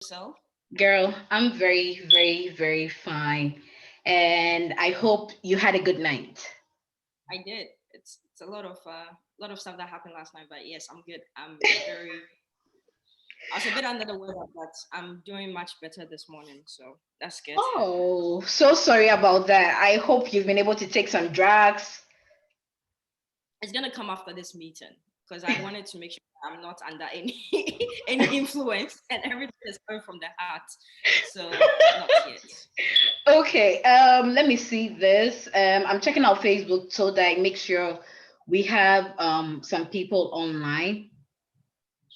yourself? Girl, I'm very, very, very fine. And I hope you had a good night. I did. It's a lot of stuff that happened last night, but yes, I'm good. I was a bit under the weather, but I'm doing much better this morning, so that's good. Oh, so sorry about that. I hope you've been able to take some drugs. It's gonna come after this meeting because I wanted to make sure I'm not under any any influence and everything is coming from the heart. So not yet. Okay, let me see this. I'm checking out Facebook so that I make sure we have some people online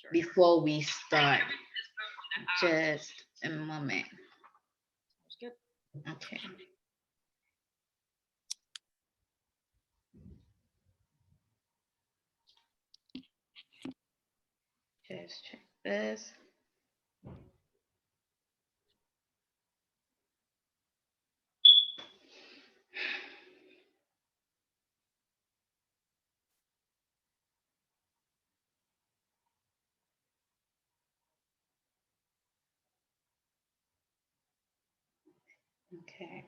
Sure. before we start. Just a moment. That's good. Okay, just check this. Okay.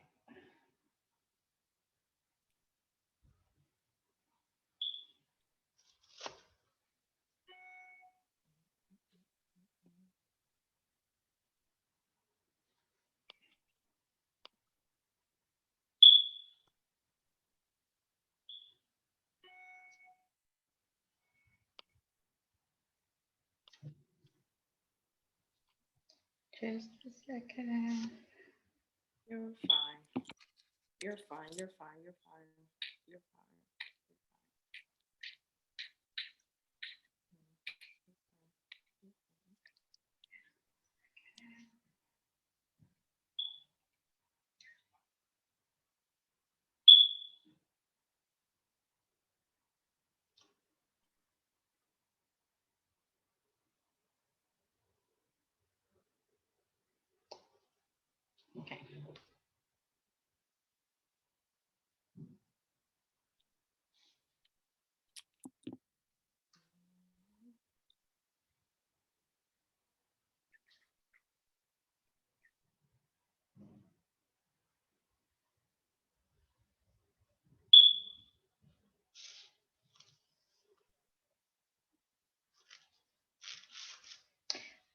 Just a second. You're fine. You're fine. You're fine. You're fine. You're fine. Okay.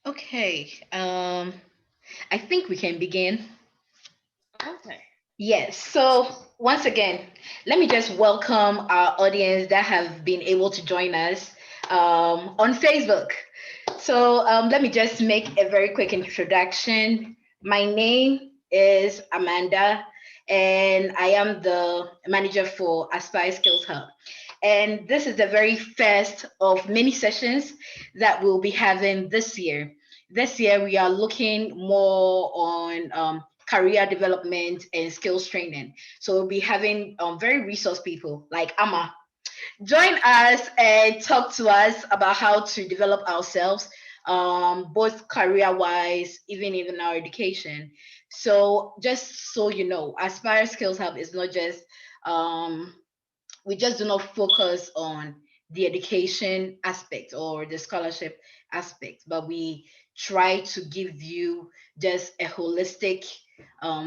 Okay. I think we can begin. Okay. Yes. Let's So once again, let me just welcome our audience that have been able to join us on Facebook. So let me just make a very quick introduction. My name is Amanda, and I am the manager for Aspire Skills Hub. And this is the very first of many sessions that we'll be having this year. This year, we are looking more on career development and skills training. So we'll be having very resource people like Ama join us and talk to us about how to develop ourselves, both career wise, even our education. So just so you know, Aspire Skills Hub is not just um, we just do not focus on the education aspect or the scholarship aspect, but we try to give you just a holistic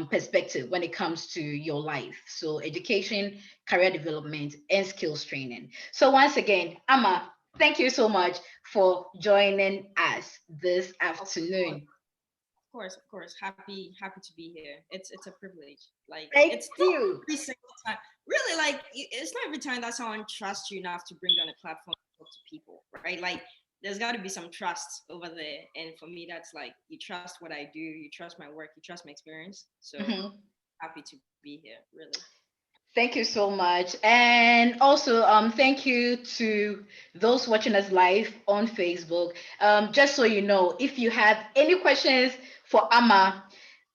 perspective when it comes to your life. So, education, career development, and skills training. So, once again, Amma, thank you so much for joining us this of course, afternoon. of course, of course. Happy to be here. It's a privilege. Like Thank it's not you. every single time. Really, like it's not every time that someone trusts you enough to bring you on a platform to talk to people, right? Like there's got to be some trust over there, and for me, that's like you trust what I do, you trust my work, you trust my experience. So Mhm. happy to be here. Really. Thank you so much. And also, thank you to those watching us live on Facebook. Just so you know, if you have any questions for Amma,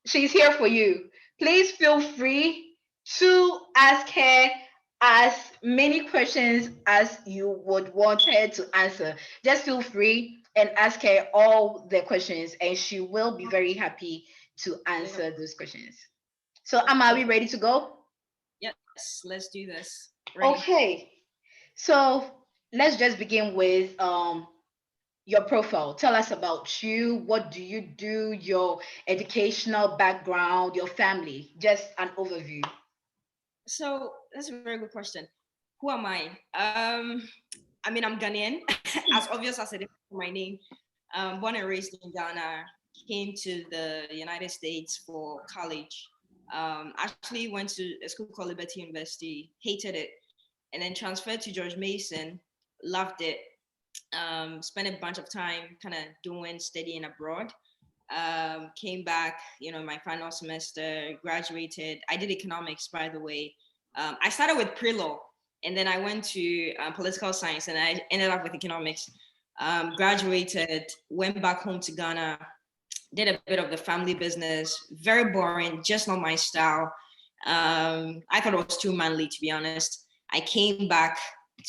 she's here for you. Please feel free to ask her as many questions as you would want her to answer. Just feel free and ask her all the questions, and she will be very happy to Yeah, answer those questions. So, of Amma, are we course. ready to go? Yes, let's do this. Ready? Okay. So let's just begin with your profile. Tell us about you. What do you do? Your educational background, your family. Just an overview. So that's a very good question. Who am I? I mean, I'm Ghanaian, as obvious as it is for my name. Born and raised in Ghana, came to the United States for college. Actually went to a school called Liberty University, hated it, and then transferred to George Mason, loved it. Spent a bunch of time kind of doing studying abroad. Came back, my final semester, graduated. I did economics, by the way. I started with pre-law, and then I went to political science, and I ended up with economics. Graduated, went back home to Ghana, did a bit of the family business. Very boring, just not my style. I thought it was too manly, to be honest. I came back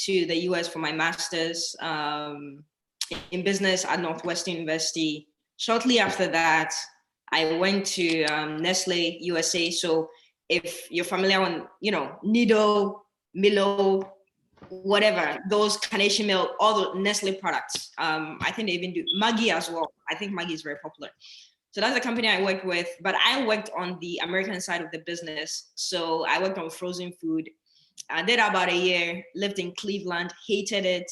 to the US for my master's in business at Northwestern University. Shortly after that, I went to Nestle USA. So if you're familiar with, Nido, Milo, whatever, those Carnation milk, all the Nestle products. I think they even do Maggi as well. I think Maggi is very popular. So that's the company I worked with, but I worked on the American side of the business. So I worked on frozen food. I did about a year, lived in Cleveland, hated it.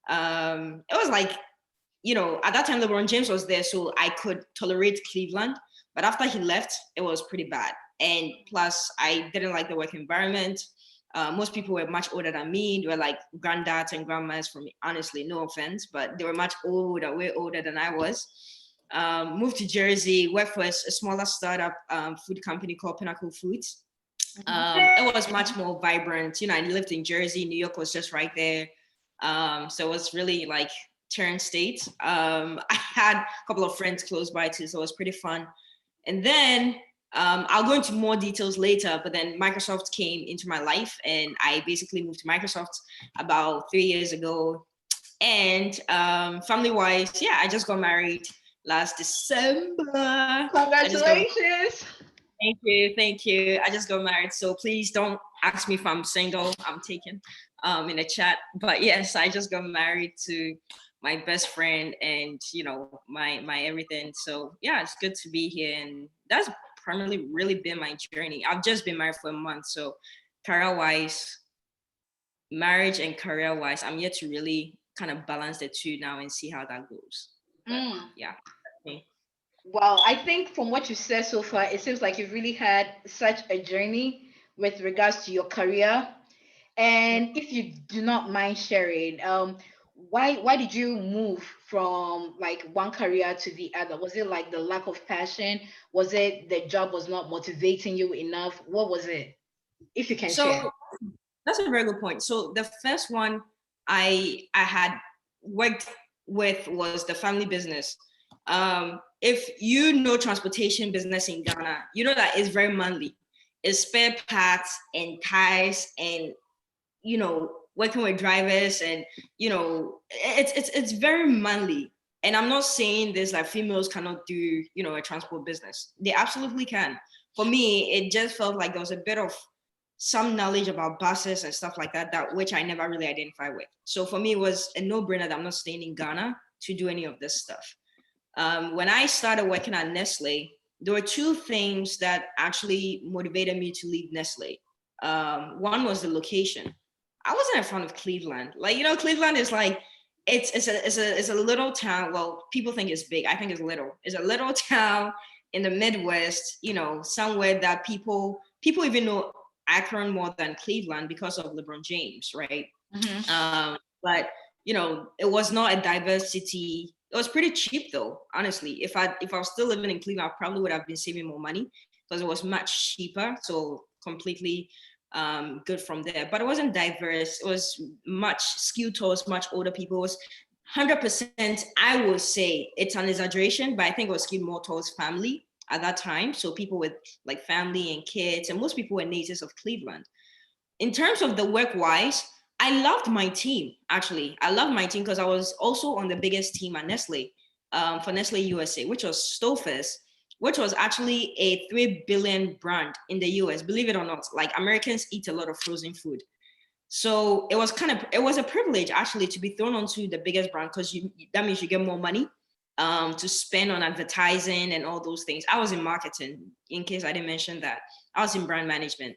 It was like, at that time, LeBron James was there, so I could tolerate Cleveland. But after he left, it was pretty bad. And plus, I didn't like the work environment. Most people were much older than me. They were like granddads and grandmas for me. Honestly, no offense, but they were much older, way older than I was. Moved to Jersey, worked for a smaller startup food company called Pinnacle Foods. It was much more vibrant. I lived in Jersey. New York was just right there. So it was really like turn state. I had a couple of friends close by too, so it was pretty fun. And then I'll go into more details later, but then Microsoft came into my life, and I basically moved to Microsoft about 3 years ago. And family-wise, yeah, I just got married last December. Congratulations. Thank you. I just got married, so please don't ask me if I'm single. I'm taken in the chat. But yes, I just got married to my best friend, and my everything. So yeah, it's good to be here, and that's primarily really been my journey. I've just been married for a month, so career-wise, marriage and career-wise, I'm yet to really kind of balance the two now and see how that goes. But, yeah. Wow, I think from what you said so far, it seems like you've really had such a journey with regards to your career. And if you do not mind sharing, why did you move from like one career to the other? Was it like the lack of passion? Was it the job was not motivating you enough? What was it? If you can share. That's a very good point. So the first one I had worked with was the family business. If you know transportation business in Ghana, you know that it's very manly. It's spare parts and tires and working with drivers, and it's very manly. And I'm not saying this like females cannot do a transport business. They absolutely can. For me, it just felt like there was a bit of some knowledge about buses and stuff like that which I never really identified with. So for me, it was a no-brainer that I'm not staying in Ghana to do any of this stuff. When I started working at Nestle, there were two things that actually motivated me to leave Nestle. One was the location. I wasn't a fan of Cleveland. Cleveland is like, it's a little town. Well, people think it's big. I think it's little. It's a little town in the Midwest, somewhere that people even know Akron more than Cleveland because of LeBron James, right? Mm-hmm. But it was not a diverse city. It was pretty cheap though, honestly. If I was still living in Cleveland, I probably would have been saving more money because it was much cheaper. So completely good from there. But it wasn't diverse. It was much skewed towards much older people. It was 100%, I would say it's an exaggeration, but I think it was skewed more towards family at that time. So people with like family and kids, and most people were natives of Cleveland. In terms of the work-wise, I loved my team, actually. I loved my team because I was also on the biggest team at Nestle, for Nestle USA, which was Stouffer's, which was actually a 3 billion brand in the US, believe it or not. Like, Americans eat a lot of frozen food. So it was a privilege actually to be thrown onto the biggest brand, because that means you get more money to spend on advertising and all those things. I was in marketing, in case I didn't mention that. I was in brand management.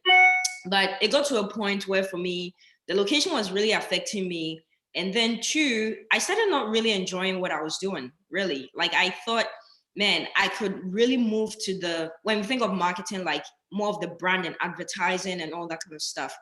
But it got to a point where for me, the location was really affecting me. And then two, I started not really enjoying what I was doing, really. Like I thought, man, I could really move to when we think of marketing, like more of the brand and advertising and all that kind of stuff.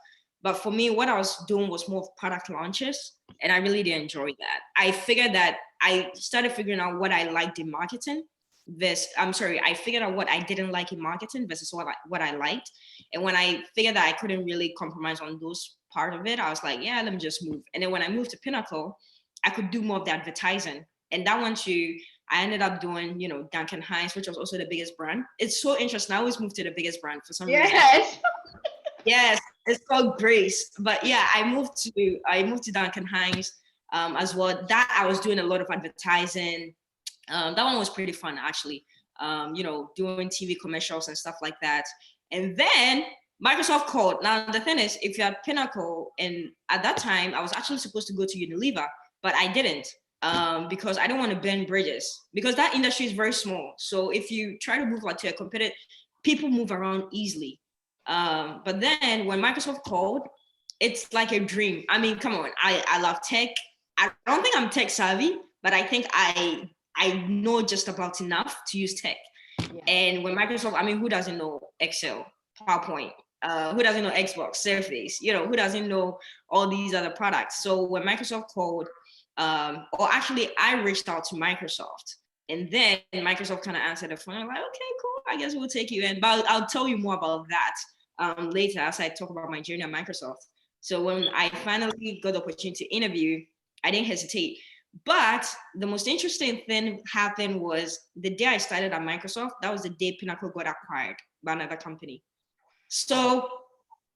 But for me, what I was doing was more of product launches, and I really didn't enjoy that. I started figuring out what I liked in marketing. I figured out what I didn't like in marketing versus what I liked. And when I figured that I couldn't really compromise on those part of it, I was like, yeah, let me just move. And then when I moved to Pinnacle, I could do more of the advertising. And that one too, I ended up doing, Duncan Hines, which was also the biggest brand. It's so interesting. I always move to the biggest brand for some reason. Yes, it's called Grace. But yeah, I moved to Duncan Hines as well. That I was doing a lot of advertising. That one was pretty fun actually. Doing TV commercials and stuff like that. And then Microsoft called. Now the thing is, if you're at Pinnacle, and at that time I was actually supposed to go to Unilever, but I didn't. Because I don't want to burn bridges, because that industry is very small. So if you try to move like to a competitor, people move around easily. But then when Microsoft called, it's like a dream. I mean, come on, I love tech. I don't think I'm tech savvy, but I think I know just about enough to use tech. Yeah. And when Microsoft, I mean, who doesn't know Excel, PowerPoint? Who doesn't know Xbox, Surface? Who doesn't know all these other products? So when Microsoft called, or actually I reached out to Microsoft, and then Microsoft kind of answered the phone. I'm like, okay, cool, I guess we'll take you in. But I'll tell you more about that later as I talk about my journey at Microsoft. So when I finally got the opportunity to interview, I didn't hesitate. But the most interesting thing happened was the day I started at Microsoft, that was the day Pinnacle got acquired by another company. So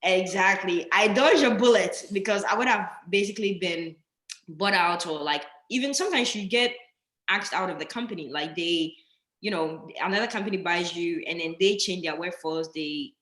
exactly, I dodged a bullet, because I would have basically been bought out, or like even sometimes you get axed out of the company. Like they, another company buys you and then they change their workforce. They,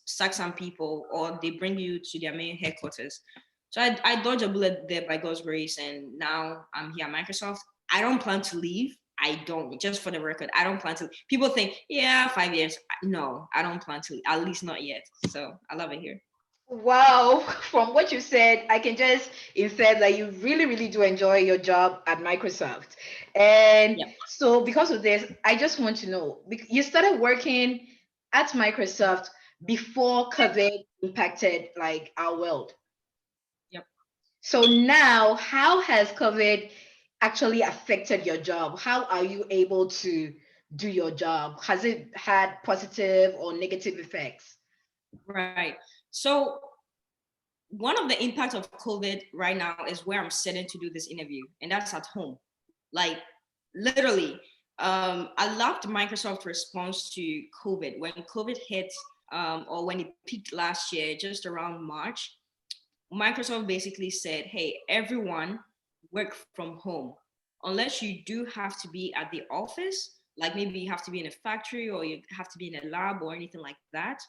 sack some people, or they bring you to their main headquarters. So I dodged a bullet there by God's grace, and now I'm here at Microsoft. I don't plan to leave. I don't, just for the record, I don't plan to. People think, yeah, 5 years. No, I don't plan to, at least not yet. So I love it here. Wow, from what you said, I can just infer that you really, really do enjoy your job at Microsoft. And Yep. so, because of this, I just want to know, you started working at Microsoft before COVID impacted like our world. Yep. So now, how has COVID actually affected your job? How are you able to do your job? Has it had positive or negative effects? Right. So one of the impacts of COVID right now is where I'm sitting to do this interview, and that's at home. Like literally, I loved Microsoft's response to COVID. When COVID hit, or when it peaked last year, just around March, Microsoft basically said, hey, everyone work from home. Unless you do have to be at the office, like maybe you have to be in a factory or you have to be in a lab or anything like that,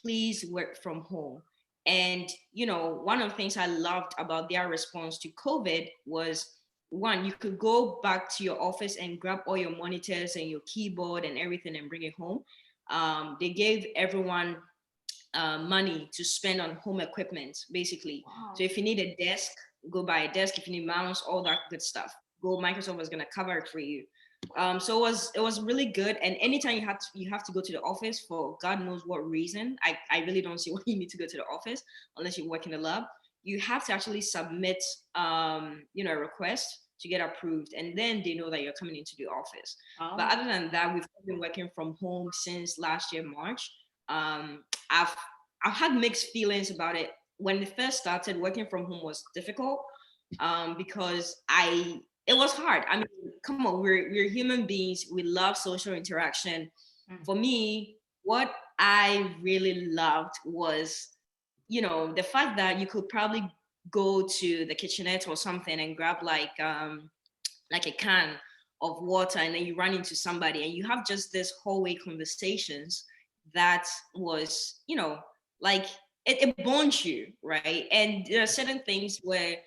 please work from home. And, one of the things I loved about their response to COVID was, one, you could go back to your office and grab all your monitors and your keyboard and everything and bring it home. They gave everyone money to spend on home equipment, basically. Wow. So if you need a desk, go buy a desk. If you need mouse, all that good stuff, Microsoft was going to cover it for you. So it was really good. And anytime you have to go to the office for God knows what reason, I really don't see why you need to go to the office unless you work in the lab. You have to actually submit a request to get approved, and then they know that you're coming into the office. Oh. But other than that, we've been working from home since last year, March. I've had mixed feelings about it. When it first started, working from home was difficult because it was hard. I mean, come on, we're human beings. We love social interaction. For me, what I really loved was, the fact that you could probably go to the kitchenette or something and grab like a can of water, and then you run into somebody and you have just this hallway conversations that was, like it bonds you, right? And there are certain things where,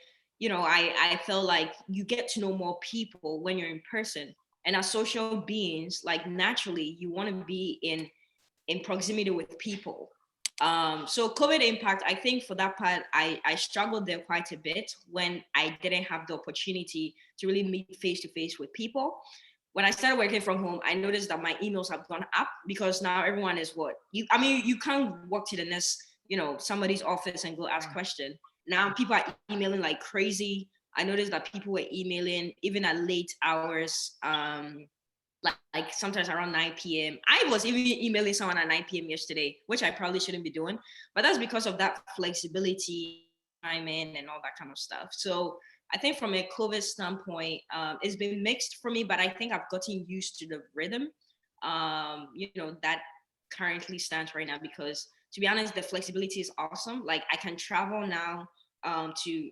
I feel like you get to know more people when you're in person. And as social beings, like naturally, you want to be in proximity with people. So COVID impact, I think for that part, I struggled there quite a bit when I didn't have the opportunity to really meet face to face with people. When I started working from home, I noticed that my emails have gone up because now everyone is what you can't walk to the next, somebody's office and go ask question. Now people are emailing like crazy. I noticed that people were emailing even at late hours. Like sometimes around 9 p.m. I was even emailing someone at 9 p.m. yesterday, which I probably shouldn't be doing, but that's because of that flexibility, time in, and all that kind of stuff. So I think from a COVID standpoint, it's been mixed for me, but I think I've gotten used to the rhythm, that currently stands right now because to be honest, the flexibility is awesome. Like I can travel now to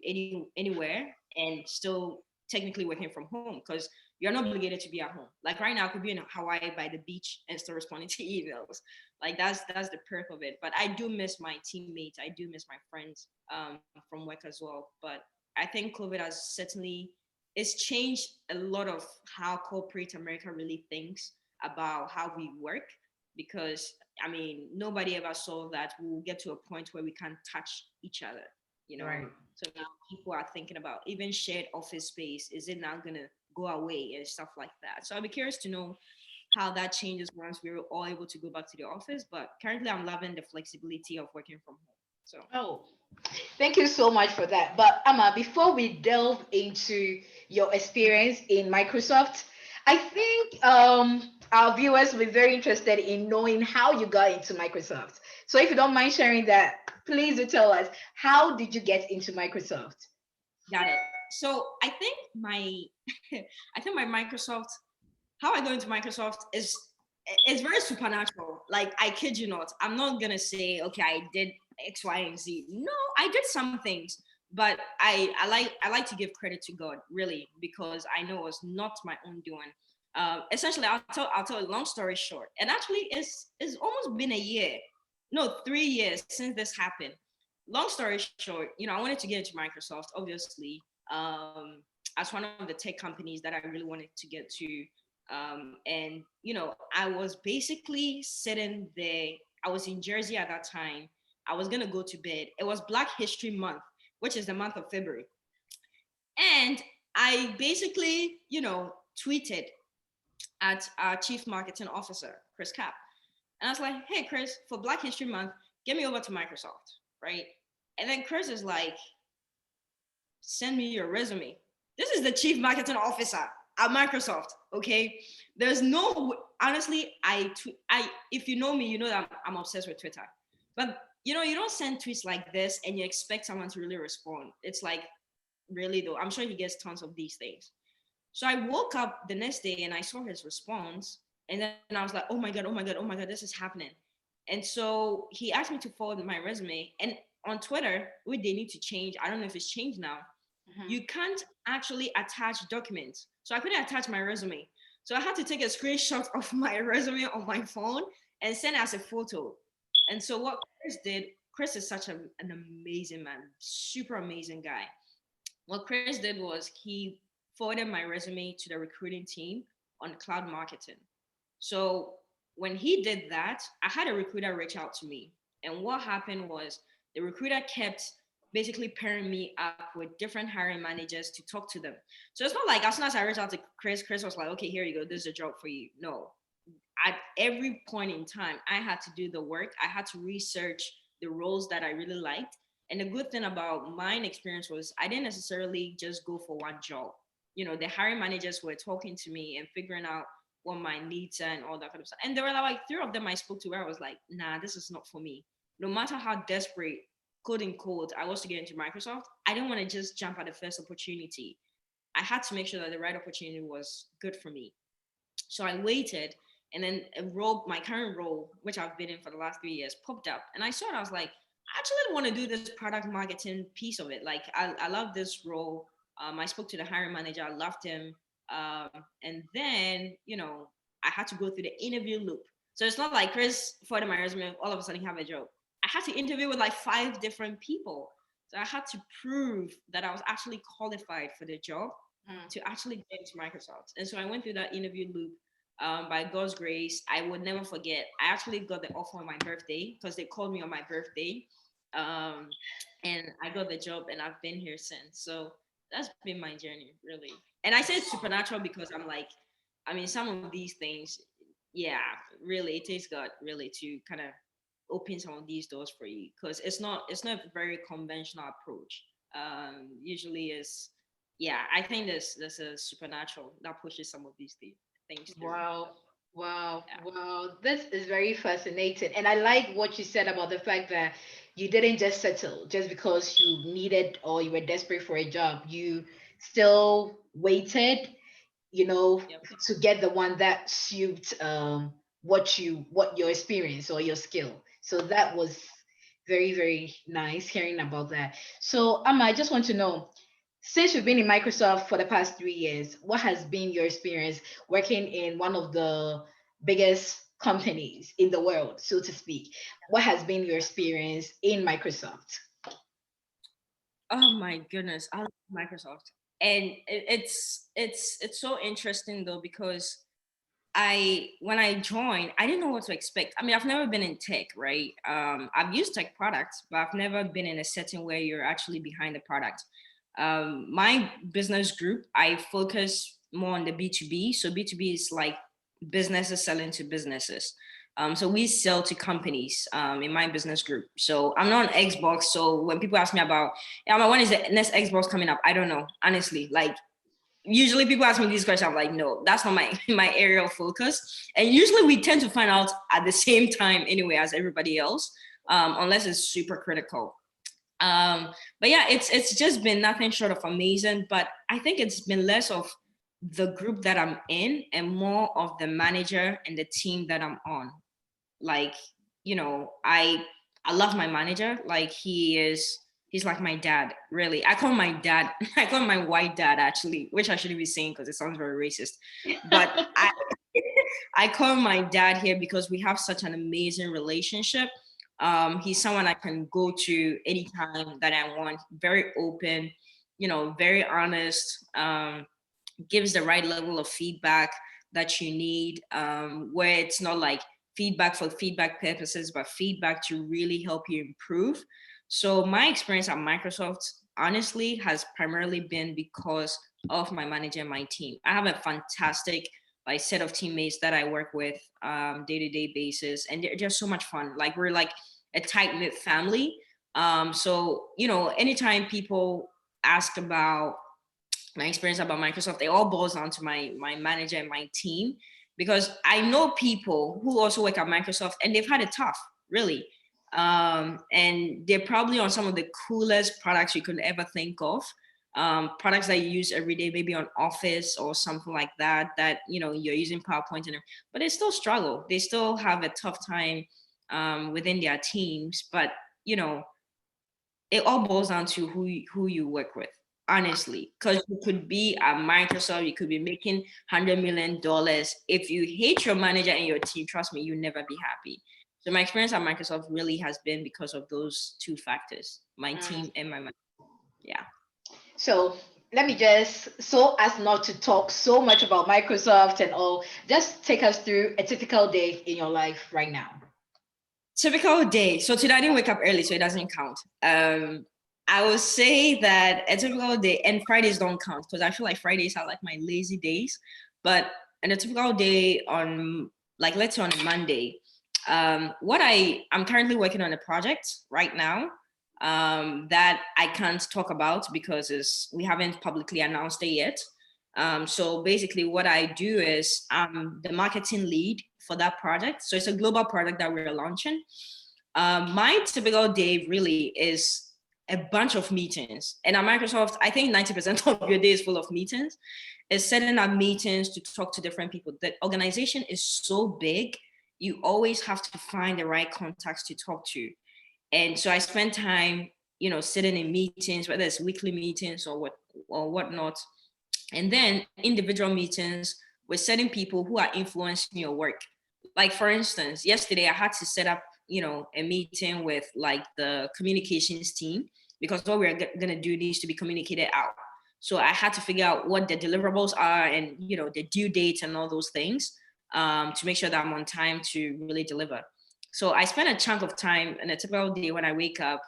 anywhere and still technically working from home because you're not obligated to be at home. Like right now, I could be in Hawaii by the beach and still responding to emails. Like that's the perk of it. But I do miss my teammates. I do miss my friends from work as well. But I think COVID has certainly it's changed a lot of how corporate America really thinks about how we work. Because I mean, nobody ever saw that we'll get to a point where we can't touch each other. You know, Right. so now people are thinking about even shared office space. Is it now gonna go away and stuff like that? So I'll be curious to know how that changes once we're all able to go back to the office. But currently, I'm loving the flexibility of working from home. So Oh, thank you so much for that. But Ama, before we delve into your experience in Microsoft, I think our viewers will be very interested in knowing how you got into Microsoft. So if you don't mind sharing that, please do tell us, how did you get into Microsoft? got it. So I think my I think my Microsoft how I got into Microsoft is it's very supernatural. Like I kid you not, I'm not gonna say okay I did X, Y, and Z. No, I did some things, but I like to give credit to God really because I know it's not my own doing. Essentially, I'll tell a long story short, and actually it's almost been a year, no 3 years since this happened. Long story short, I wanted to get into Microsoft, obviously, as one of the tech companies that I really wanted to get to. And I was basically sitting there. I was in Jersey at that time. I was gonna go to bed. It was Black History Month, which is the month of February. And I basically, tweeted at our chief marketing officer, Chris Cap. And I was like, hey, Chris, for Black History Month, get me over to Microsoft, right? And then Chris is like, send me your resume. This is the chief marketing officer at Microsoft. Okay, there's no honestly. I if you know me, you know that I'm obsessed with Twitter. But you don't send tweets like this and you expect someone to really respond. It's like really though. I'm sure he gets tons of these things. So I woke up the next day and I saw his response, and then I was like, oh my god, oh my god, oh my god, this is happening. And so he asked me to forward my resume, and on Twitter, which they need to change. I don't know if it's changed now, Mhm. you can't actually attach documents. So I couldn't attach my resume. So I had to take a screenshot of my resume on my phone and send it as a photo. And so what Chris did, Chris is such an amazing man, super amazing guy. What Chris did was he forwarded my resume to the recruiting team on cloud marketing. So when he did that, I had a recruiter reach out to me. And what happened was the recruiter kept basically pairing me up with different hiring managers to talk to them. So it's not like as soon as I reached out to Chris, Chris was like, okay, here you go. This is a job for you. No, at every point in time, I had to do the work. I had to research the roles that I really liked. And the good thing about mine experience was I didn't necessarily just go for one job. The hiring managers were talking to me and figuring out what my needs are and all that kind of stuff. And there were like three of them I spoke to where I was like, nah, this is not for me. No matter how desperate, quote unquote, I was to get into Microsoft, I didn't want to just jump at the first opportunity. I had to make sure that the right opportunity was good for me. So I waited, and then my current role, which I've been in for the last 3 years, popped up. And I saw it, I was like, I actually want to do this product marketing piece of it. Like, I love this role. I spoke to the hiring manager, I loved him. And then, I had to go through the interview loop. So it's not like Chris forwarded my resume, all of a sudden you have a job. I had to interview with like 5 different people. So I had to prove that I was actually qualified for the job to actually get to Microsoft. And so I went through that interview loop. By God's grace, I would never forget. I actually got the offer on my birthday because they called me on my birthday. And I got the job and I've been here since. So that's been my journey, really. And I say it's supernatural because I'm like, I mean, some of these things, yeah, really, it takes God really to kind of open some of these doors for you because it's not a very conventional approach. Usually is, yeah, I think there's a supernatural that pushes some of these things through. Wow. So, Wow. yeah. Wow. This is very fascinating. And I like what you said about the fact that you didn't just settle just because you needed or you were desperate for a job. You still waited, Yep. to get the one that suit what your experience or your skill. So that was very, very nice hearing about that. So Amma, I just want to know, since you've been in Microsoft for the past 3 years, what has been your experience working in one of the biggest companies in the world, so to speak? What has been your experience in Microsoft? Oh my goodness, I love Microsoft, and it's so interesting though because when I joined, I didn't know what to expect. I mean, I've never been in tech, right? I've used tech products, but I've never been in a setting where you're actually behind the product. My business group, I focus more on the B2B. So B2B is like businesses selling to businesses. So we sell to companies in my business group. So I'm not on Xbox. So when people ask me about, yeah, when is the next Xbox coming up? I don't know, honestly. Like usually people ask me these questions, I'm like, no, that's not my area of focus. And usually we tend to find out at the same time anyway as everybody else, unless it's super critical. Um, but yeah, it's just been nothing short of amazing. But I think it's been less of the group that I'm in and more of the manager and the team that I'm on. Like, I love my manager. Like he's like my dad, really. I call my dad, I call my white dad actually, which I shouldn't be saying because it sounds very racist. But I call my dad here because we have such an amazing relationship. He's someone I can go to anytime that I want, very open, very honest, gives the right level of feedback that you need, where it's not like feedback for feedback purposes, but feedback to really help you improve. So my experience at Microsoft honestly has primarily been because of my manager and my team. I have a fantastic like set of teammates that I work with day-to-day basis, and they're just so much fun. Like we're like a tight-knit family. So anytime people ask about my experience about Microsoft, it all boils down to my manager and my team, because I know people who also work at Microsoft and they've had it tough, really. And they're probably on some of the coolest products you could ever think of. Products that you use every day, maybe on Office or something like that, you're using PowerPoint but they still struggle. They still have a tough time within their teams. But it all boils down to who you work with, honestly, because you could be at Microsoft, you could be making $100 million. If you hate your manager and your team, trust me, you'll never be happy. So my experience at Microsoft really has been because of those two factors, my Mm. team and my manager. Yeah. So let me just, so as not to talk so much about Microsoft and all, just take us through a typical day in your life right now. Typical day. So today I didn't wake up early, so it doesn't count. I would say that a typical day, and Fridays don't count because I feel like Fridays are like my lazy days. But in a typical day on, like, let's say on a Monday, I'm currently working on a project right now that I can't talk about because we haven't publicly announced it yet. So basically what I do is I'm the marketing lead for that project. So it's a global product that we're launching. My typical day really is a bunch of meetings. And at Microsoft, I think 90% of your day is full of meetings. Is setting up meetings to talk to different people. The organization is so big, you always have to find the right contacts to talk to. And so I spend time, sitting in meetings, whether it's weekly meetings or whatnot. And then individual meetings with certain people who are influencing your work. Like for instance, yesterday I had to set up a meeting with like the communications team, because what we're going to do needs to be communicated out. So I had to figure out what the deliverables are and, the due dates and all those things, to make sure that I'm on time to really deliver. So I spend a chunk of time in a typical day when I wake up.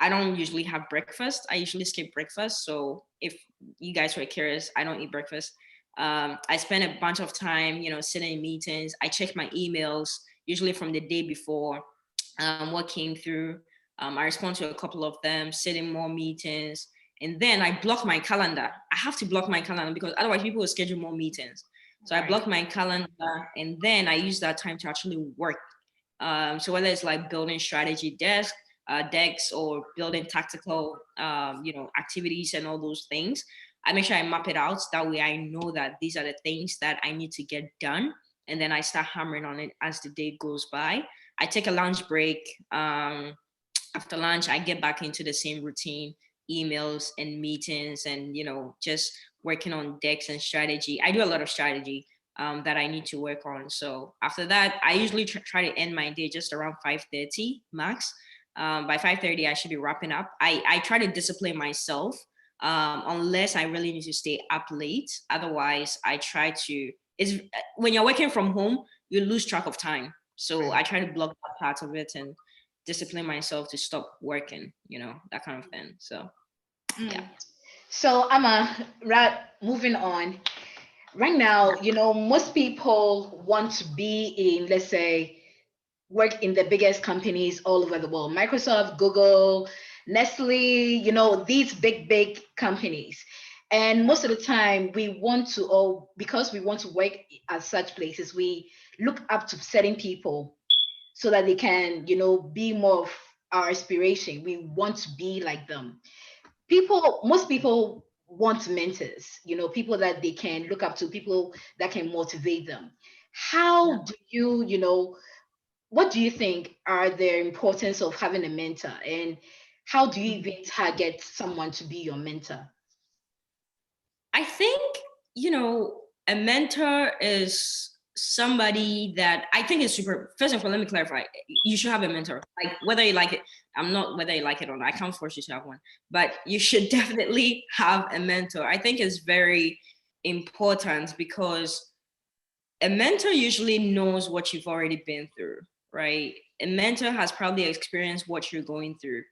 I don't usually have breakfast. I usually skip breakfast. So if you guys were curious, I don't eat breakfast. I spend a bunch of time, sitting in meetings. I check my emails, usually from the day before, what came through. I respond to a couple of them, sit in more meetings, and then I block my calendar. I have to block my calendar because otherwise people will schedule more meetings. So I block my calendar, and then I use that time to actually work. So whether it's like building strategy decks or building tactical, activities and all those things, I make sure I map it out. That way I know that these are the things that I need to get done. And then I start hammering on it as the day goes by. I take a lunch break. After lunch, I get back into the same routine, emails and meetings and, just working on decks and strategy. I do a lot of strategy that I need to work on. So after that, I usually try to end my day just around 5:30 max. By 5:30, I should be wrapping up. I try to discipline myself, unless I really need to stay up late. Otherwise, I try to, when you're working from home, you lose track of time. So I try to block that part of it and discipline myself to stop working, that kind of thing. So, yeah. So moving on. Right now, most people want to be in, let's say, work in the biggest companies all over the world. Microsoft, Google, Nestle, these big companies. And most of the time because we want to work at such places, we look up to certain people so that they can, be more of our aspiration. We want to be like them. Most people want mentors, people that they can look up to, people that can motivate them. How do what do you think are the importance of having a mentor, and how do you even target someone to be your mentor? I think, a mentor is somebody that I think is super. First of all, let me clarify. You should have a mentor. Like whether you like it, I'm not whether you like it or not. I can't force you to have one, but you should definitely have a mentor. I think it's very important because a mentor usually knows what you've already been through, right? A mentor has probably experienced what you're going through.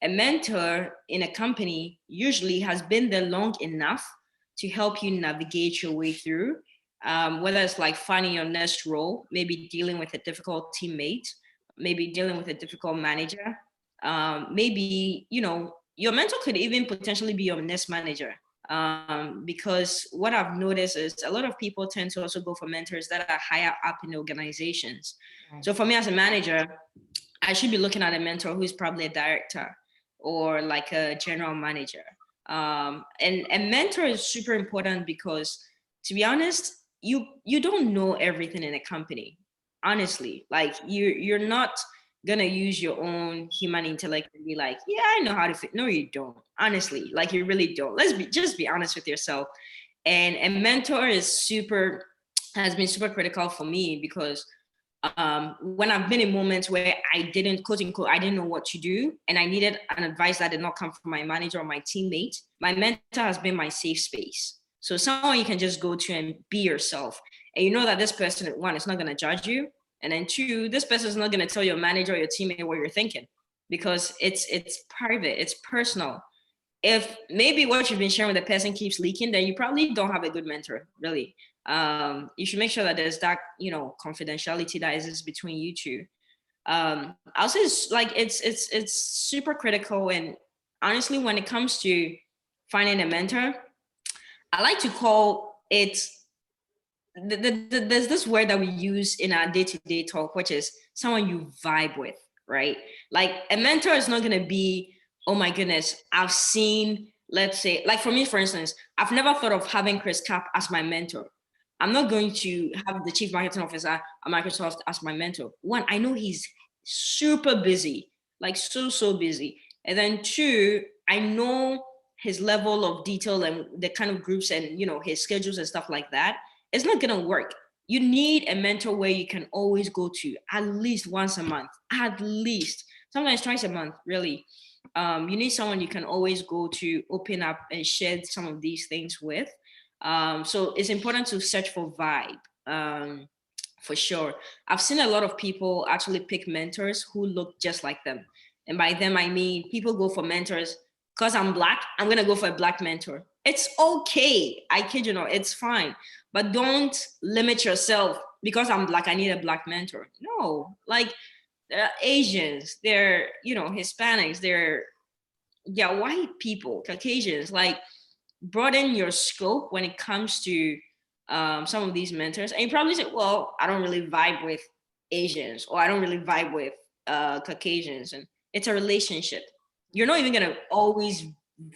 A mentor in a company usually has been there long enough to help you navigate your way through, whether it's like finding your next role, maybe dealing with a difficult teammate, maybe dealing with a difficult manager. Maybe, your mentor could even potentially be your next manager. Because what I've noticed is a lot of people tend to also go for mentors that are higher up in organizations. Right. So for me as a manager, I should be looking at a mentor who's probably a director or like a general manager. And a mentor is super important because, to be honest, you don't know everything in a company. Honestly, like you're not gonna use your own human intellect and be like, yeah, I know how to fit. No, you don't. Honestly, like you really don't. Just be honest with yourself. And a mentor has been super critical for me because when I've been in moments where I didn't, quote unquote, I didn't know what to do, and I needed an advice that did not come from my manager or my teammate, my mentor has been my safe space. So someone you can just go to and be yourself. And you know that this person, one, is not going to judge you. And then two, this person is not going to tell your manager or your teammate what you're thinking because it's private, it's personal. If maybe what you've been sharing with the person keeps leaking, then you probably don't have a good mentor, really. You should make sure that there's that, confidentiality that exists between you two. I'll say it's super critical. And honestly, when it comes to finding a mentor, I like to call it, there's this word that we use in our day-to-day talk, which is someone you vibe with, right? Like a mentor is not going to be, oh my goodness, I've seen, let's say, like for me, for instance, I've never thought of having Chris Cap as my mentor. I'm not going to have the chief marketing officer at Microsoft as my mentor. One, I know he's super busy, like so busy. And then two, I know his level of detail and the kind of groups and, his schedules and stuff like that. It's not going to work. You need a mentor where you can always go to at least once a month, at least, sometimes twice a month, really. You need someone you can always go to, open up and share some of these things with. So it's important to search for vibe. For sure. I've seen a lot of people actually pick mentors who look just like them. And by them, I mean people go for mentors because I'm Black, I'm going to go for a Black mentor. It's okay. I kid you not, it's fine. But don't limit yourself because I'm Black, I need a Black mentor. No, like Asians, they're, Hispanics, they're, yeah, white people, Caucasians, like broaden your scope when it comes to some of these mentors. And you probably say, well, I don't really vibe with Asians, or I don't really vibe with Caucasians. And it's a relationship. You're not even going to always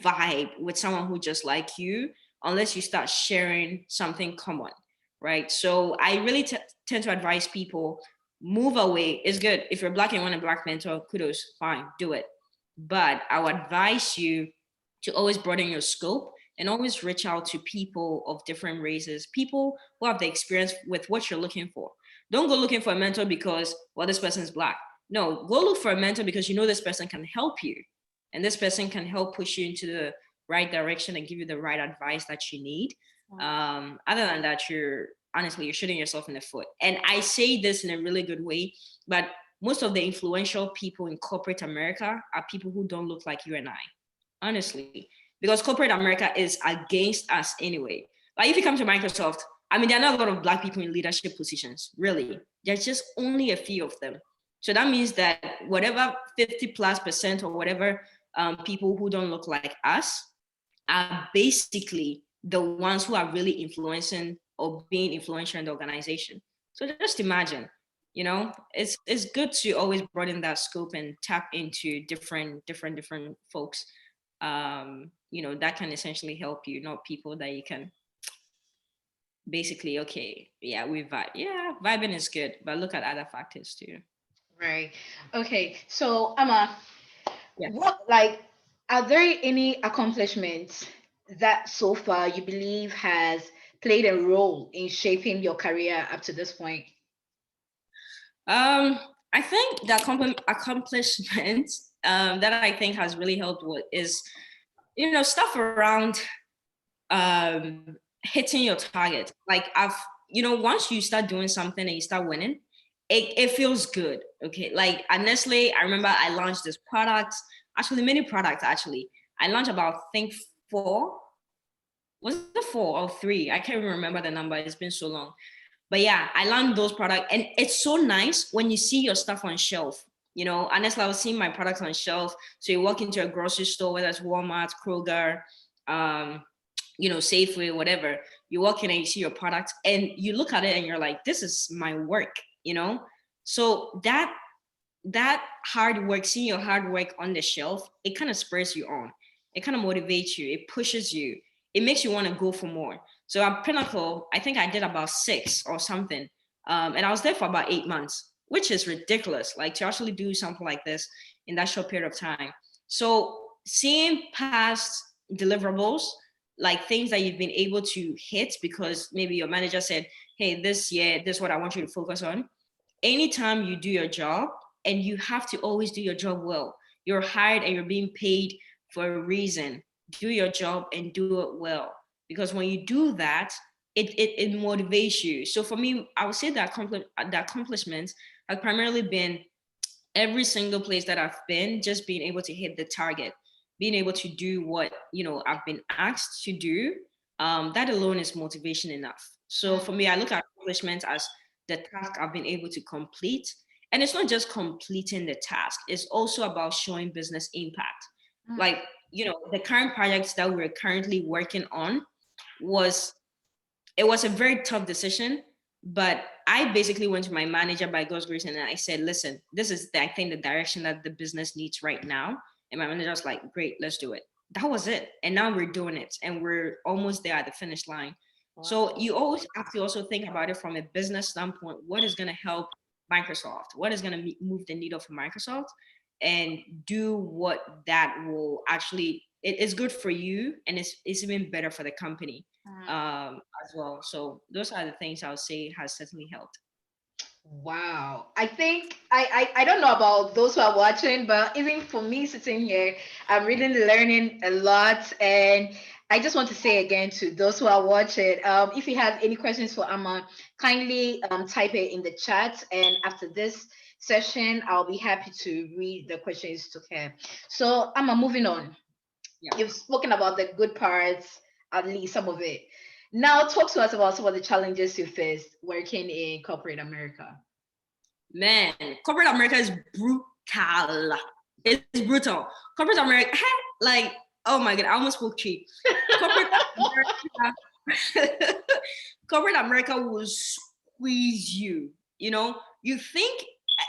vibe with someone who just like you unless you start sharing something common, right? So I really tend to advise people, move away. It's good. If you're Black and want a Black mentor, kudos, fine, do it. But I would advise you to always broaden your scope and always reach out to people of different races, people who have the experience with what you're looking for. Don't go looking for a mentor because, well, this person's Black. No, go look for a mentor because you know this person can help you. And this person can help push you into the right direction and give you the right advice that you need. Other than that, you're shooting yourself in the foot. And I say this in a really good way, but most of the influential people in corporate America are people who don't look like you and I, honestly, because corporate America is against us anyway. Like if you come to Microsoft, I mean, there are not a lot of Black people in leadership positions, really. There's just only a few of them. So that means that whatever 50+% or whatever people who don't look like us are basically the ones who are really influencing or being influential in the organization. So just imagine, it's good to always broaden that scope and tap into different folks. That can essentially help you, not people that you can basically, okay, yeah, we vibe. Yeah, vibing is good, but look at other factors too. Right. Okay. So, Ama, Yeah. are there any accomplishments that so far you believe has played a role in shaping your career up to this point? I think the accomplishment that I think has really helped with is, stuff around hitting your target. Like once you start doing something and you start winning, it feels good. Okay. Like at Nestle, I remember I launched this product, actually many products actually. I launched about, I think, 4. Was it 4 or 3? I can't even remember the number. It's been so long. But yeah, I launched those products, and it's so nice when you see your stuff on shelf. Honestly, I was seeing my products on shelf. So you walk into a grocery store, whether it's Walmart, Kroger, Safeway, whatever. You walk in and you see your product, and you look at it, and you're like, "This is my work." So that hard work, seeing your hard work on the shelf, it kind of spurs you on. It kind of motivates you. It pushes you. It makes you want to go for more. So at Pinnacle, I think I did about 6 or something. And I was there for about 8 months, which is ridiculous, like to actually do something like this in that short period of time. So seeing past deliverables, like things that you've been able to hit because maybe your manager said, hey, this year, this is what I want you to focus on. Anytime you do your job, and you have to always do your job well. You're hired and you're being paid for a reason. Do your job and do it well. Because when you do that, it motivates you. So for me, I would say that the accomplishments have primarily been every single place that I've been, just being able to hit the target, being able to do what I've been asked to do. That alone is motivation enough. So for me, I look at accomplishments as the task I've been able to complete. And it's not just completing the task, it's also about showing business impact. Like, the current projects that we're currently working on was a very tough decision, but I basically went to my manager by God's grace and I said, listen, this is I think the direction that the business needs right now. And my manager was like, great, let's do it. That was it. And now we're doing it and we're almost there at the finish line. Wow. So you always have to also think about it from a business standpoint. What is going to help Microsoft? What is going to move the needle for Microsoft? And do what that will actually, it is good for you and it's even better for the company. as well. So those are the things I would say has certainly helped. Wow. I think I don't know about those who are watching, but even for me sitting here, I'm really learning a lot. And I just want to say again to those who are watching, if you have any questions for Ama, kindly type it in the chat. And after this session, I'll be happy to read the questions to her. So Ama, moving on. Yeah. You've spoken about the good parts, at least some of it. Now talk to us about some of the challenges you faced working in corporate America. Man, corporate America is brutal. It's brutal. Corporate America, like, oh my God, I almost spoke cheap. Corporate America, corporate America will squeeze you. You know, you think,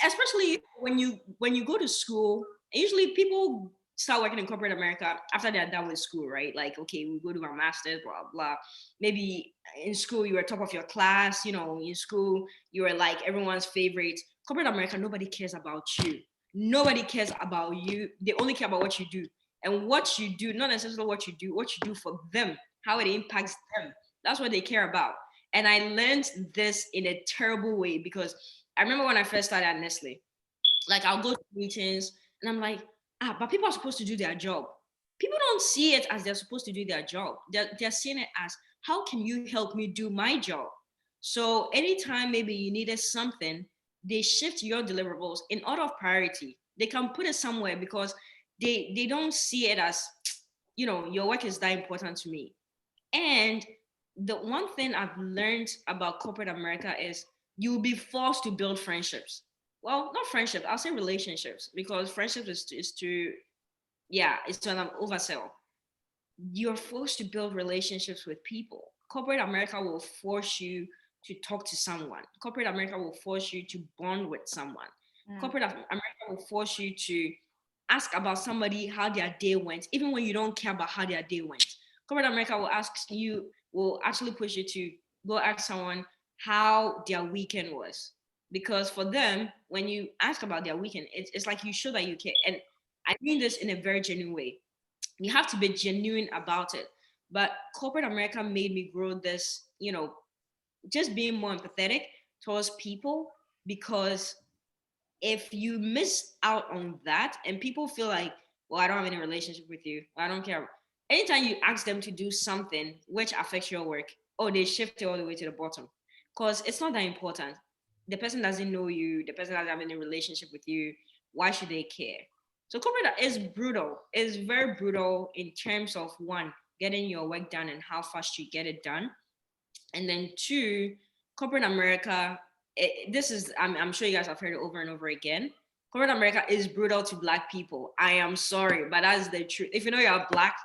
especially when you go to school, usually people start working in corporate America after they're done with school, right? Like, okay, we go to our masters, blah blah. Maybe in school you were top of your class. You know, in school you were like everyone's favorite. Corporate America, nobody cares about you. Nobody cares about you. They only care about what you do. And what you do, not necessarily what you do for them, how it impacts them. That's what they care about. And I learned this in a terrible way because I remember when I first started at Nestle, like I'll go to meetings and I'm like, but people are supposed to do their job. People don't see it as they're supposed to do their job. They're seeing it as, how can you help me do my job? So anytime maybe you needed something, they shift your deliverables in order of priority. They can put it somewhere because they don't see it as, your work is that important to me. And the one thing I've learned about corporate America is you'll be forced to build friendships. Well, not friendship, I'll say relationships, because friendship is to, yeah, it's an oversell. You're forced to build relationships with people. Corporate America will force you to talk to someone. Corporate America will force you to bond with someone. Corporate America will force you to ask about somebody how their day went, even when you don't care about how their day went. Corporate America will actually push you to go ask someone how their weekend was. Because for them, when you ask about their weekend, it's like you show that you care. And I mean this in a very genuine way. You have to be genuine about it. But corporate America made me grow this, just being more empathetic towards people, because if you miss out on that and people feel like, well, I don't have any relationship with you, I don't care. Anytime you ask them to do something which affects your work, oh, they shift it all the way to the bottom. Because it's not that important. The person doesn't know you, the person doesn't have any relationship with you. Why should they care? So corporate is brutal. It's very brutal in terms of one, getting your work done and how fast you get it done. And then two, corporate America, this is, I'm sure you guys have heard it over and over again. Corporate America is brutal to Black people. I am sorry, but that's the truth. If you know you're Black,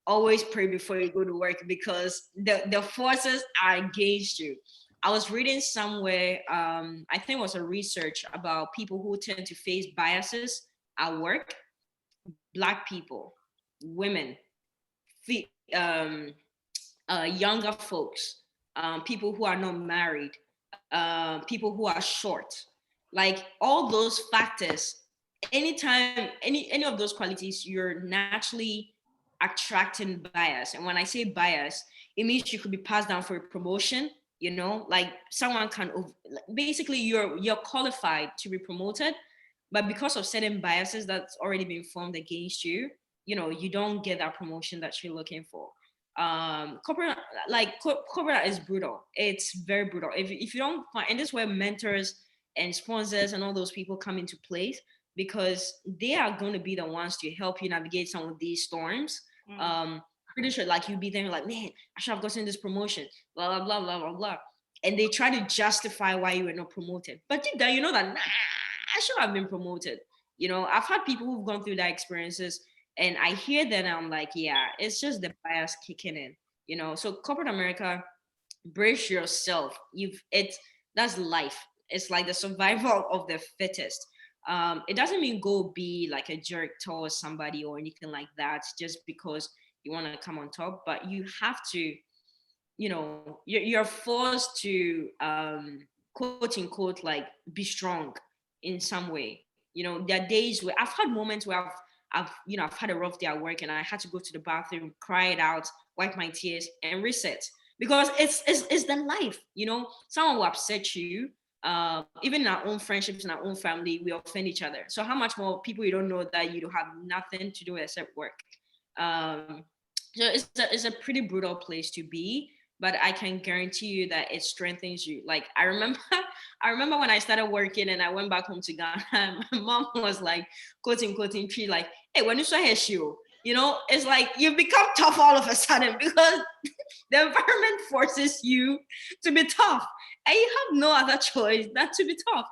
always pray before you go to work, because the forces are against you. I was reading somewhere, I think it was a research about people who tend to face biases at work. Black people, women, um, younger folks, people who are not married, people who are short, like all those factors. Anytime any of those qualities, you're naturally attracting bias. And when I say bias, it means you could be passed down for a promotion. Like someone can basically you're qualified to be promoted, but because of certain biases that's already been formed against you, you don't get that promotion that you're looking for. Corporate, like corporate is brutal. It's very brutal. If you don't find, and this is where mentors and sponsors and all those people come into place, because they are going to be the ones to help you navigate some of these storms. Pretty sure, like, you'd be thinking like, man, I should have gotten this promotion, blah blah blah blah blah blah, and they try to justify why you were not promoted, but deep down you know that, nah, I should have been promoted. I've had people who've gone through that experiences, and I hear that, and I'm like, yeah, it's just the bias kicking in. So corporate America, brace yourself. That's life. It's like the survival of the fittest. It doesn't mean go be like a jerk towards somebody or anything like that just because you want to come on top, but you have to, you're forced to, quote unquote, like, be strong in some way. There are days where I've had moments where I've had a rough day at work and I had to go to the bathroom, cry it out wipe my tears, and reset. Because it's the life, someone will upset you. Even in our own friendships, in our own family, we offend each other. So how much more people you don't know that you have nothing to do except work? Um, so it's a pretty brutal place to be, but I can guarantee you that it strengthens you. Like I remember, I remember when I started working and I went back home to Ghana. My mom was like, quoting tree, like, "Hey, when you saw her shoe, it's like you become tough all of a sudden because the environment forces you to be tough, and you have no other choice than to be tough."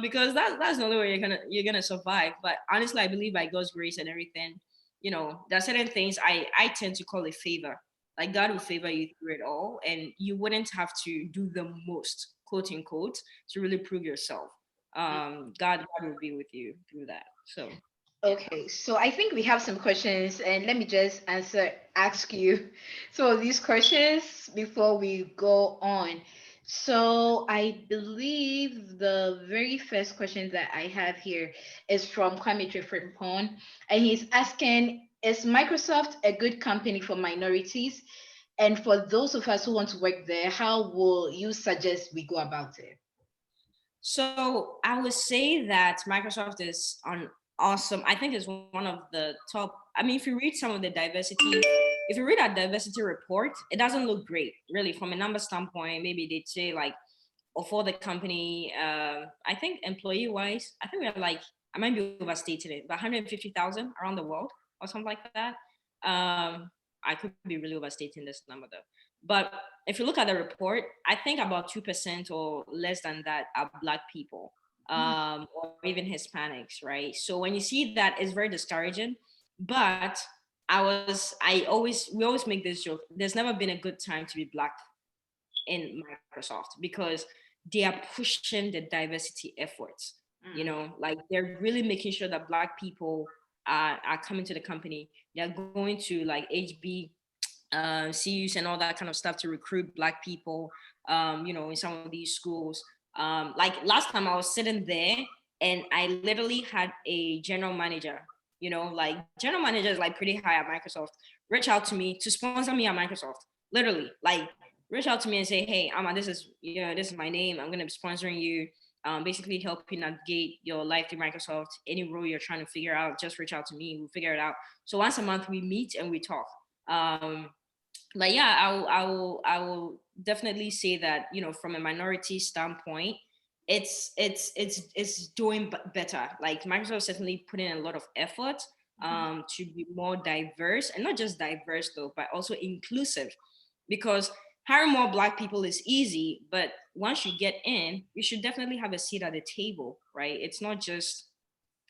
Because that's the only way you're gonna survive. But honestly, I believe by God's grace and everything, there are certain things I tend to call a favor. Like God will favor you through it all, and you wouldn't have to do the most, quote unquote, to really prove yourself. God will be with you through that. So Okay, so I think we have some questions, and let me just ask you some of these questions before we go on. So I believe the very first question that I have here is from Kwame Frimpong, and he's asking, is Microsoft a good company for minorities? And for those of us who want to work there, how will you suggest we go about it? So I would say that Microsoft is on awesome. I think it's one of the top. I mean, if you read some of the diversity, if you read our diversity report, it doesn't look great, really, from a number standpoint. Maybe they'd say like, or for the company, I think employee wise, I think we're like, I might be overstating it, but 150,000 around the world or something like that. I could be really overstating this number though. But if you look at the report, I think about 2% or less than that are Black people, or even Hispanics, right? So when you see that, it's very discouraging. But we always make this joke. There's never been a good time to be Black in Microsoft because they are pushing the diversity efforts. Like they're really making sure that Black people are coming to the company. They're going to like HB CUs and all that kind of stuff to recruit Black people, in some of these schools. Like last time I was sitting there and I literally had a general manager, like general manager is like pretty high at Microsoft, reach out to me to sponsor me at Microsoft. Literally, like reach out to me and say, "Hey, Ama, this is my name. I'm gonna be sponsoring you. Basically help you navigate your life through Microsoft. Any role you're trying to figure out, just reach out to me. We'll figure it out." So once a month we meet and we talk. But yeah, I will definitely say that from a minority standpoint, it's doing better. Like Microsoft certainly put in a lot of effort to be more diverse, and not just diverse though, but also inclusive, because hiring more Black people is easy, but once you get in, you should definitely have a seat at the table, right? It's not just,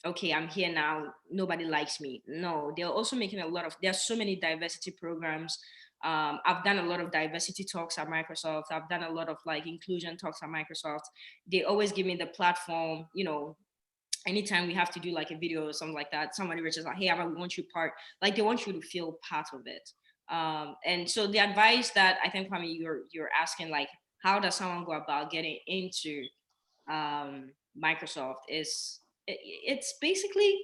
okay, I'm here now, nobody likes me. No, they're also making there's so many diversity programs. I've done a lot of diversity talks at Microsoft. I've done a lot of like inclusion talks at Microsoft. They always give me the platform, anytime we have to do like a video or something like that, somebody reaches out, "Hey, I want you part," like they want you to feel part of it. And so the advice that I think, Kwame, you're asking, like, how does someone go about getting into Microsoft it's basically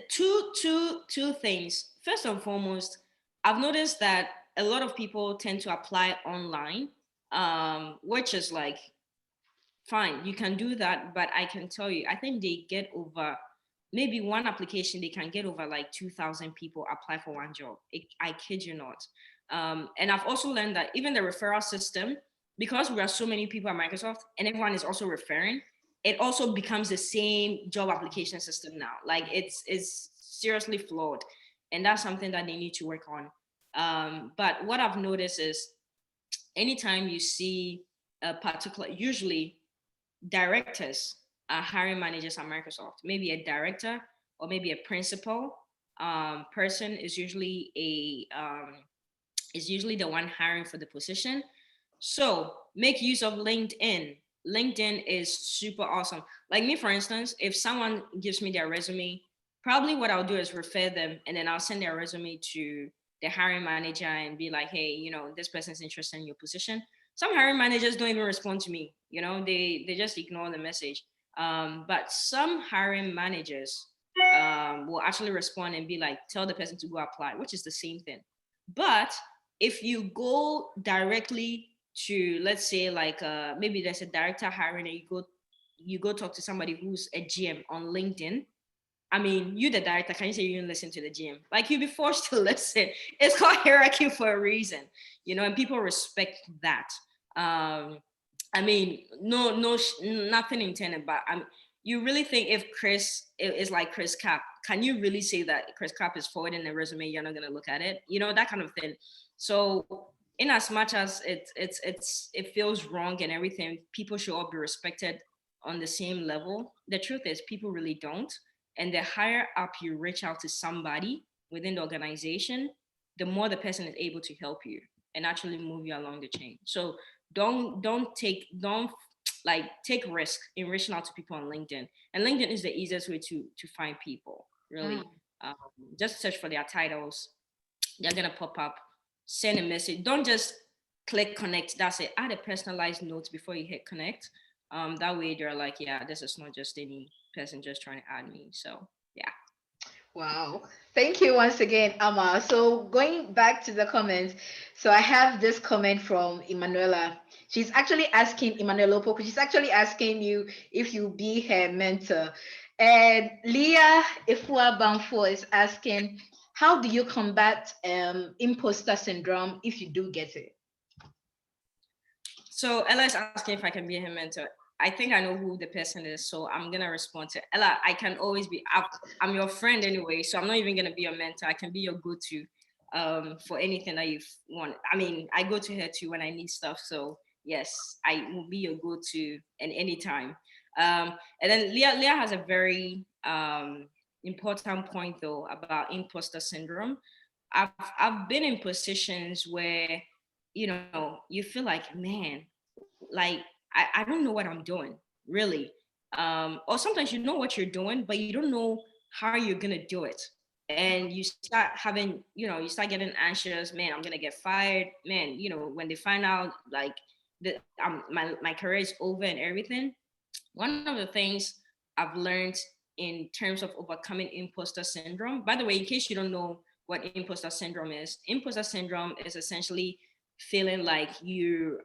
two things. First and foremost, I've noticed that a lot of people tend to apply online, which is like fine, you can do that, but I can tell you, I think they get over, maybe one application they can get over like 2,000 people apply for one job. I kid you not. And I've also learned that even the referral system, because we are so many people at Microsoft and everyone is also referring, it also becomes the same job application system now. Like it's seriously flawed, and that's something that they need to work on. But what I've noticed is anytime you see a particular, usually directors are hiring managers at Microsoft. Maybe a director or maybe a principal person is usually the one hiring for the position. So make use of LinkedIn. LinkedIn is super awesome. Like me, for instance, if someone gives me their resume, probably what I'll do is refer them and then I'll send their resume to the hiring manager and be like, "Hey, this person's interested in your position." Some hiring managers don't even respond to me. They just ignore the message. But some hiring managers will actually respond and be like, tell the person to go apply, which is the same thing. But if you go directly to, let's say, like maybe there's a director hiring, and you go talk to somebody who's a GM on LinkedIn. I mean, you the director, can you say you didn't listen to the GM? Like, you'd be forced to listen. It's called hierarchy for a reason, you know, and people respect that. I mean, nothing intended, but you really think if Chris is like Chris Cap, can you really say that Chris Cap is forwarding a resume, you're not gonna look at it? You know, that kind of thing. So in as much as it feels wrong and everything, people should all be respected on the same level. The truth is, people really don't. And the higher up you reach out to somebody within the organization, the more the person is able to help you and actually move you along the chain. So don't take risk in reaching out to people on LinkedIn. And LinkedIn is the easiest way to find people, really. Um, just search for their titles. They're gonna pop up. Send a message. Don't just click connect. That's it. Add a personalized note before you hit connect. That way they're like, yeah, this is not just any person just trying to add me. So yeah. Wow. Thank you once again, Ama. So going back to the comments, so I have this comment from Emanuela. She's actually asking Emanuela Opoku, she's actually asking you if you be her mentor. And Leah Ifua Banfo is asking, how do you combat imposter syndrome if you do get it? So Ella is asking if I can be her mentor. I think I know who the person is, so I'm gonna respond to Ella. I can always be. I'm your friend anyway, so I'm not even gonna be your mentor. I can be your go-to for anything that you want. I mean, I go to her too when I need stuff. So yes, I will be your go-to at any time. And then Leah has a very important point though about imposter syndrome. I've been in positions where, you know, you feel like, man, like I don't know what I'm doing, really. Or sometimes you know what you're doing, but you don't know how you're gonna do it. And you start having, you start getting anxious, man, I'm gonna get fired, man, when they find out like that my career is over and everything. One of the things I've learned in terms of overcoming imposter syndrome, by the way, in case you don't know what imposter syndrome is essentially feeling like you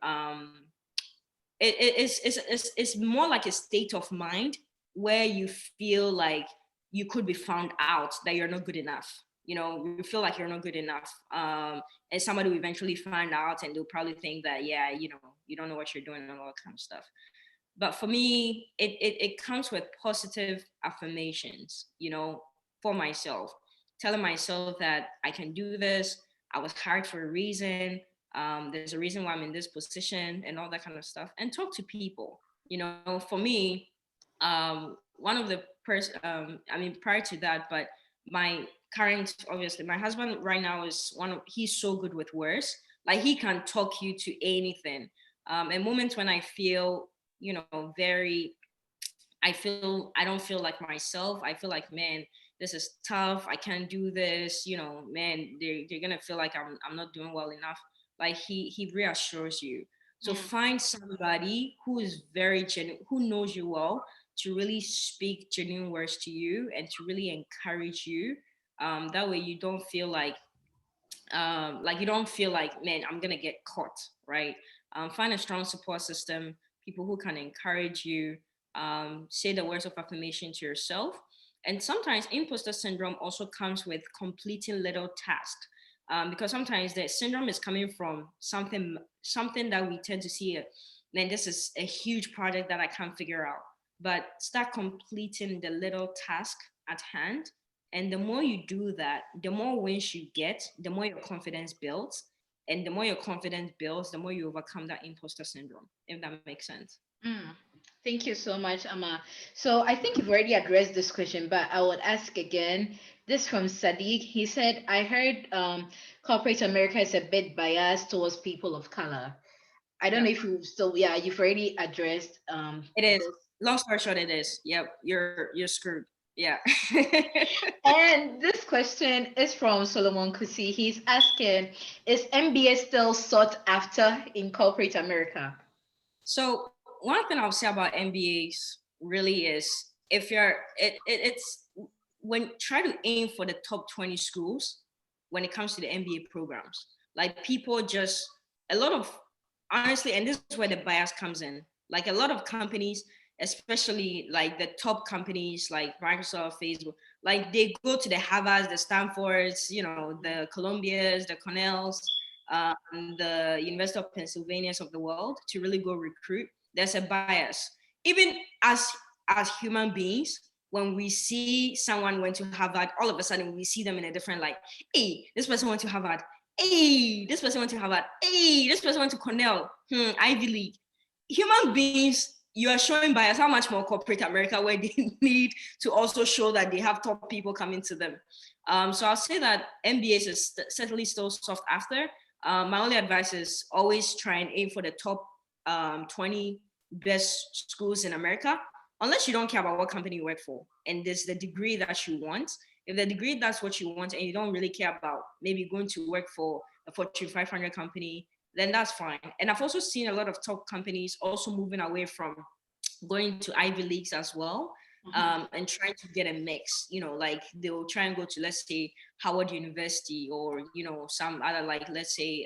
it's more like a state of mind where you feel like you could be found out, that you're not good enough. You feel like you're not good enough, and somebody will eventually find out, and they'll probably think that, yeah, you don't know what you're doing and all that kind of stuff. But for me, it comes with positive affirmations, for myself, telling myself that I can do this. I was hired for a reason. There's a reason why I'm in this position and all that kind of stuff. And talk to people. For me, one of the prior to that, but my current, obviously, my husband right now is he's so good with words. Like, he can talk you to anything. And moments when I feel, very, I don't feel like myself. I feel like, man, this is tough. I can't do this. Man, they're gonna feel like I'm not doing well enough. Like, he reassures you. So find somebody who is very genuine, who knows you well, to really speak genuine words to you and to really encourage you. That way you don't feel like man, I'm gonna get caught, right? Find a strong support system, people who can encourage you, say the words of affirmation to yourself. And sometimes imposter syndrome also comes with completing little tasks, because sometimes the syndrome is coming from something that we tend to see. Man, this is a huge project that I can't figure out. But start completing the little task at hand, and the more you do that, the more wins you get, the more your confidence builds. And the more your confidence builds, the more you overcome that imposter syndrome, if that makes sense. Thank you so much, Ama. So I think you've already addressed this question, but I would ask again. This from Sadiq. He said, I heard corporate America is a bit biased towards people of color. I don't know if you've already addressed It is. Long story short, it is. Yep, you're screwed. Yeah. And this question is from Solomon Kusi. He's asking, is MBA still sought after in corporate America? So one thing I'll say about MBAs really is, if you're it's when try to aim for the top 20 schools when it comes to the MBA programs. Like people just a lot of honestly, and this is where the bias comes in. Like a lot of companies, especially like the top companies like Microsoft, Facebook, like they go to the Harvards, the Stanfords, the Columbias, the Cornells, the University of Pennsylvania's of the world to really go recruit. There's a bias. Even as human beings, when we see someone went to Harvard, all of a sudden we see them in a different light. Hey, this person went to Harvard. Hey, this person went to Harvard. Hey, this person went to Cornell. Ivy League. Human beings, you are showing bias. How much more corporate America, where they need to also show that they have top people coming to them. So I'll say that MBAs is certainly still sought after. My only advice is always try and aim for the top 20 best schools in America, unless you don't care about what company you work for and there's the degree that you want. If the degree that's what you want and you don't really care about maybe going to work for a Fortune 500 company, then that's fine. And I've also seen a lot of top companies also moving away from going to Ivy Leagues as well, and trying to get a mix. Like they'll try and go to, let's say, Howard University, or some other, like, let's say,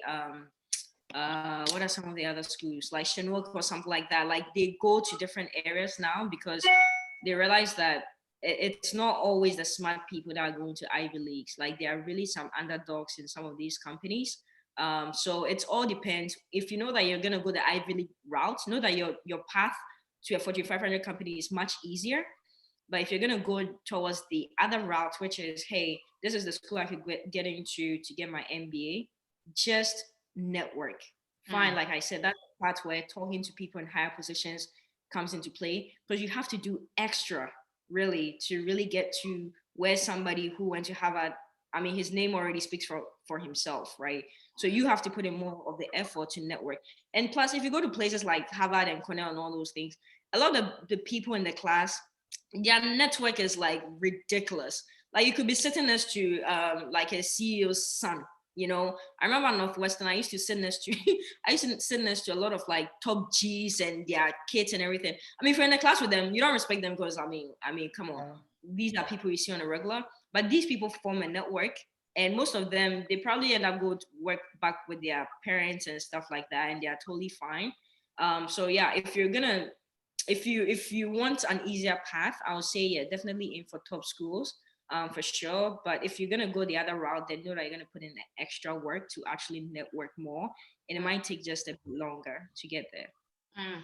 what are some of the other schools, like Chinook or something like that. Like they go to different areas now because they realize that it's not always the smart people that are going to Ivy Leagues. Like there are really some underdogs in some of these companies. So it all depends. If you know that you're gonna go the Ivy League route, know that your path to a Fortune 500 company is much easier. But if you're gonna go towards the other route, which is, hey, this is the school I could get into to get my MBA, just network. Fine, like I said, that's the part where talking to people in higher positions comes into play, because you have to do extra really to really get to where somebody who went to Harvard, I mean, his name already speaks for himself, right? So you have to put in more of the effort to network. And plus, if you go to places like Harvard and Cornell and all those things, a lot of the people in the class, their network is like ridiculous. Like you could be sitting next to like a CEO's son. I remember at Northwestern, I used to sit next to I used to sit next to a lot of like top G's and their kids and everything. I mean, if you're in a class with them, you don't respect them because I mean, come on. These are people you see on a regular, but these people form a network, and most of them, they probably end up going to work back with their parents and stuff like that, and they are totally fine. So yeah, if you want an easier path, I would say, yeah, definitely aim for top schools, for sure. But if you're gonna go the other route, then know that you're gonna put in the extra work to actually network more, and it might take just a bit longer to get there. Mm.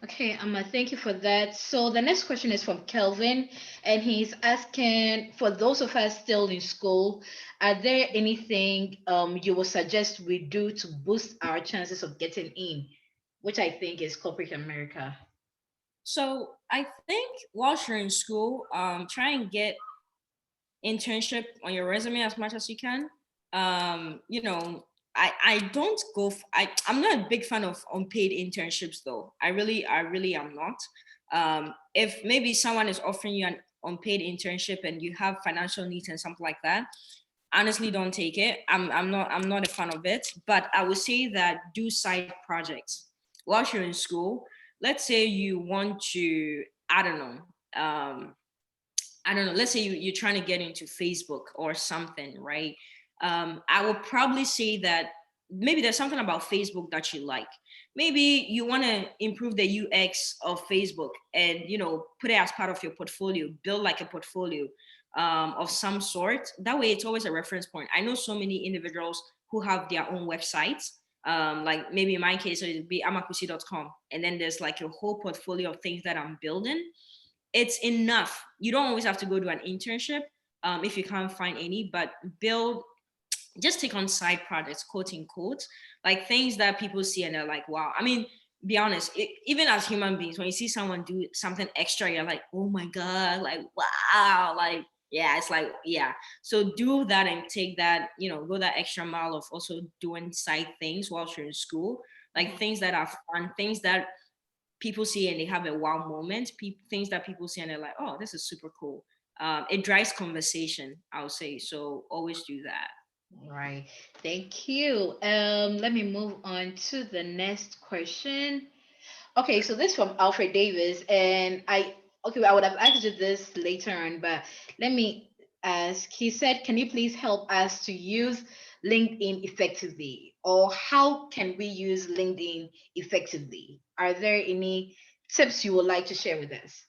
Okay, thank you for that. So the next question is from Kelvin, and he's asking, for those of us still in school, are there anything you would suggest we do to boost our chances of getting in, which I think is corporate America? So I think whilst you're in school, try and get internship on your resume as much as you can. I don't go. I'm not a big fan of unpaid internships though. I really am not. If maybe someone is offering you an unpaid internship and you have financial needs and something like that, honestly, don't take it. I'm not a fan of it. But I would say that do side projects whilst you're in school. Let's say you want to, I don't know. Let's say you're trying to get into Facebook or something, right? I would probably say that maybe there's something about Facebook that you like. Maybe you want to improve the UX of Facebook and, put it as part of your portfolio, build like a portfolio of some sort. That way it's always a reference point. I know so many individuals who have their own websites. Like maybe in my case, it would be amakusi.com. And then there's like a whole portfolio of things that I'm building. It's enough. You don't always have to go to an internship if you can't find any, but build, just take on side projects, quote unquote, like things that people see and they're like, wow. I mean, be honest, even as human beings, when you see someone do something extra, you're like, oh my God, like, wow, like, yeah, it's like, yeah. So do that and take that, go that extra mile of also doing side things while you're in school, like things that are fun, things that people see and they have a wow moment, things that people see and they're like, oh, this is super cool. It drives conversation, I would say. So always do that. Right. Thank you. Let me move on to the next question. Okay, so this from Alfred Davis, and Okay, I would have asked you this later on, but let me ask. He said, can you please help us to use LinkedIn effectively? Or how can we use LinkedIn effectively? Are there any tips you would like to share with us?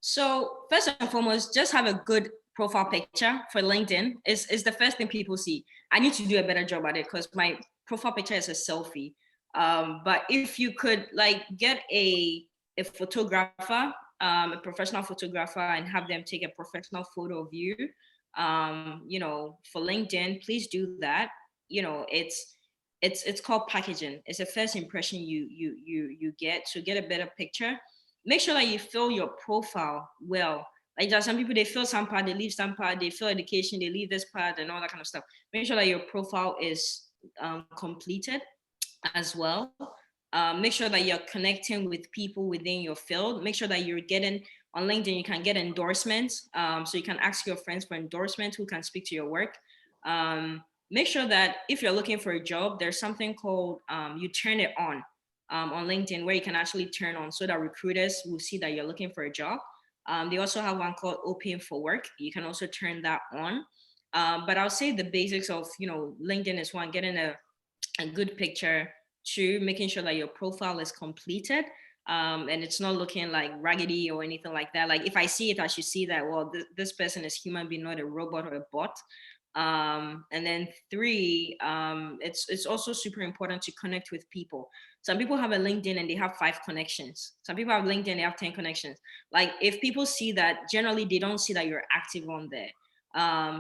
So first and foremost, just have a good profile picture for LinkedIn. Is the first thing people see. I need to do a better job at it because my profile picture is a selfie. But if you could like get a photographer, a professional photographer, and have them take a professional photo of you, for LinkedIn, please do that. It's called packaging. It's a first impression you get to get a better picture. Make sure that you fill your profile well. Like there are some people, they fill some part, they leave some part, they fill education, they leave this part and all that kind of stuff. Make sure that your profile is completed as well. Make sure that you're connecting with people within your field. Make sure that you're getting on LinkedIn, you can get endorsements. So you can ask your friends for endorsement who can speak to your work. Make sure that if you're looking for a job, there's something called you turn it on LinkedIn where you can actually turn on so that recruiters will see that you're looking for a job. They also have one called Open for Work. You can also turn that on. But I'll say the basics of LinkedIn is one, getting a good picture, two, making sure that your profile is completed. And it's not looking like raggedy or anything like that. Like if I see it, I should see that, well, this person is human being, not a robot or a bot. And then three, it's also super important to connect with people. Some people have a LinkedIn and they have 5 connections. Some people have LinkedIn, they have 10 connections. Like if people see that, generally they don't see that you're active on there.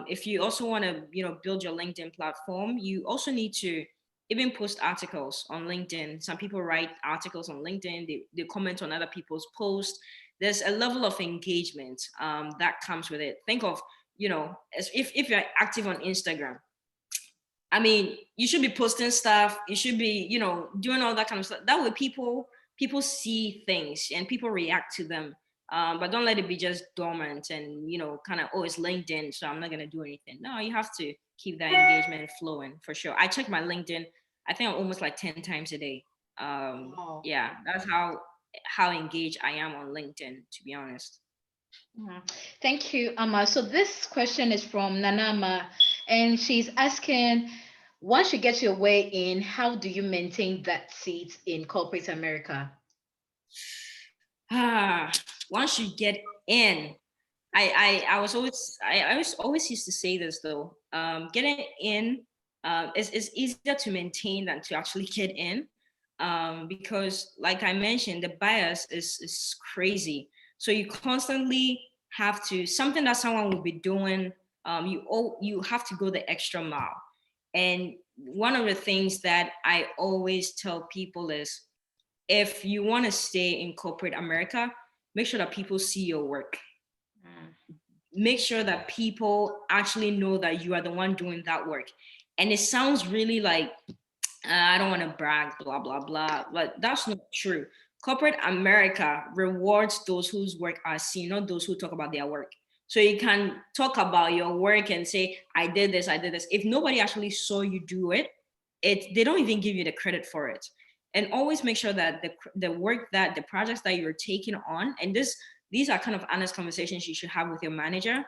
If you also want to, build your LinkedIn platform, you also need to even post articles on LinkedIn. Some people write articles on LinkedIn, they comment on other people's posts. There's a level of engagement that comes with it. Think of, as if you're active on Instagram, I mean, you should be posting stuff. You should be, doing all that kind of stuff. That way, people see things and people react to them. But don't let it be just dormant and kind of, oh, it's LinkedIn, so I'm not gonna do anything. No, you have to keep that engagement flowing for sure. I check my LinkedIn. I think almost like 10 times a day. Oh. Yeah, that's how engaged I am on LinkedIn, to be honest. Mhm. Thank you, Ama. So this question is from Nanama, and she's asking, once you get your way in, how do you maintain that seat in corporate America? Ah, once you get in, I was always used to say this though. Getting in is easier to maintain than to actually get in. Because like I mentioned, the bias is crazy. So you constantly have to something that someone will be doing. You have to go the extra mile. And one of the things that I always tell people is, if you want to stay in corporate America, make sure that people see your work. Mm. Make sure that people actually know that you are the one doing that work. And it sounds really like, I don't want to brag, blah, blah, blah, but that's not true. Corporate America rewards those whose work are seen, not those who talk about their work. So you can talk about your work and say, I did this, I did this. If nobody actually saw you do it, they don't even give you the credit for it. And always make sure that the work, that the projects that you're taking on, and these are kind of honest conversations you should have with your manager,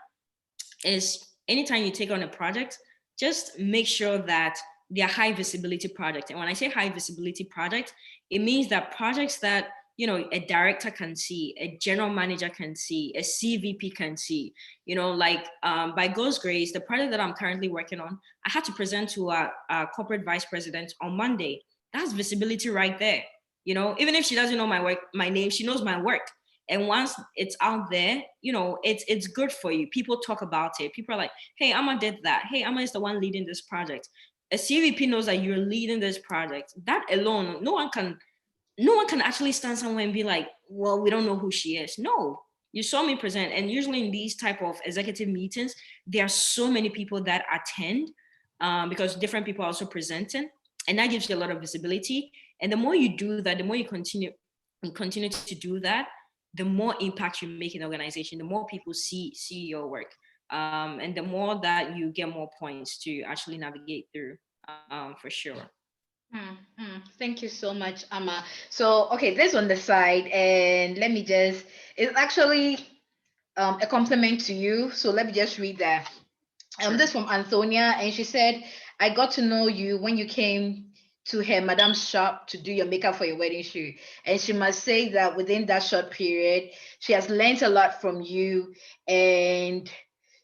is anytime you take on a project, just make sure that they're high visibility projects. And when I say high visibility project, it means that projects that a director can see, a general manager can see, a CVP can see. Like by God's grace, the project that I'm currently working on, I had to present to our corporate vice president on Monday. That's visibility right there. Even if she doesn't know my name, she knows my work. And once it's out there, it's good for you. People talk about it. People are like, hey, Ama did that. Hey, Ama is the one leading this project. A CVP knows that you're leading this project. That alone, no one can actually stand somewhere and be like, well, we don't know who she is. No, you saw me present. And usually in these type of executive meetings, there are so many people that attend, because different people are also presenting, and that gives you a lot of visibility. And the more you do that, the more you continue to do that, the more impact you make in the organization, the more people see your work, and the more that you get more points to actually navigate through, for sure. Thank you so much, Ama. So, okay, this on the side, and let me just, it's actually a compliment to you. So let me just read that. This Sure. from Antonia, and she said, I got to know you when you came to her madam's shop to do your makeup for your wedding shoot. And she must say that within that short period, she has learned a lot from you, and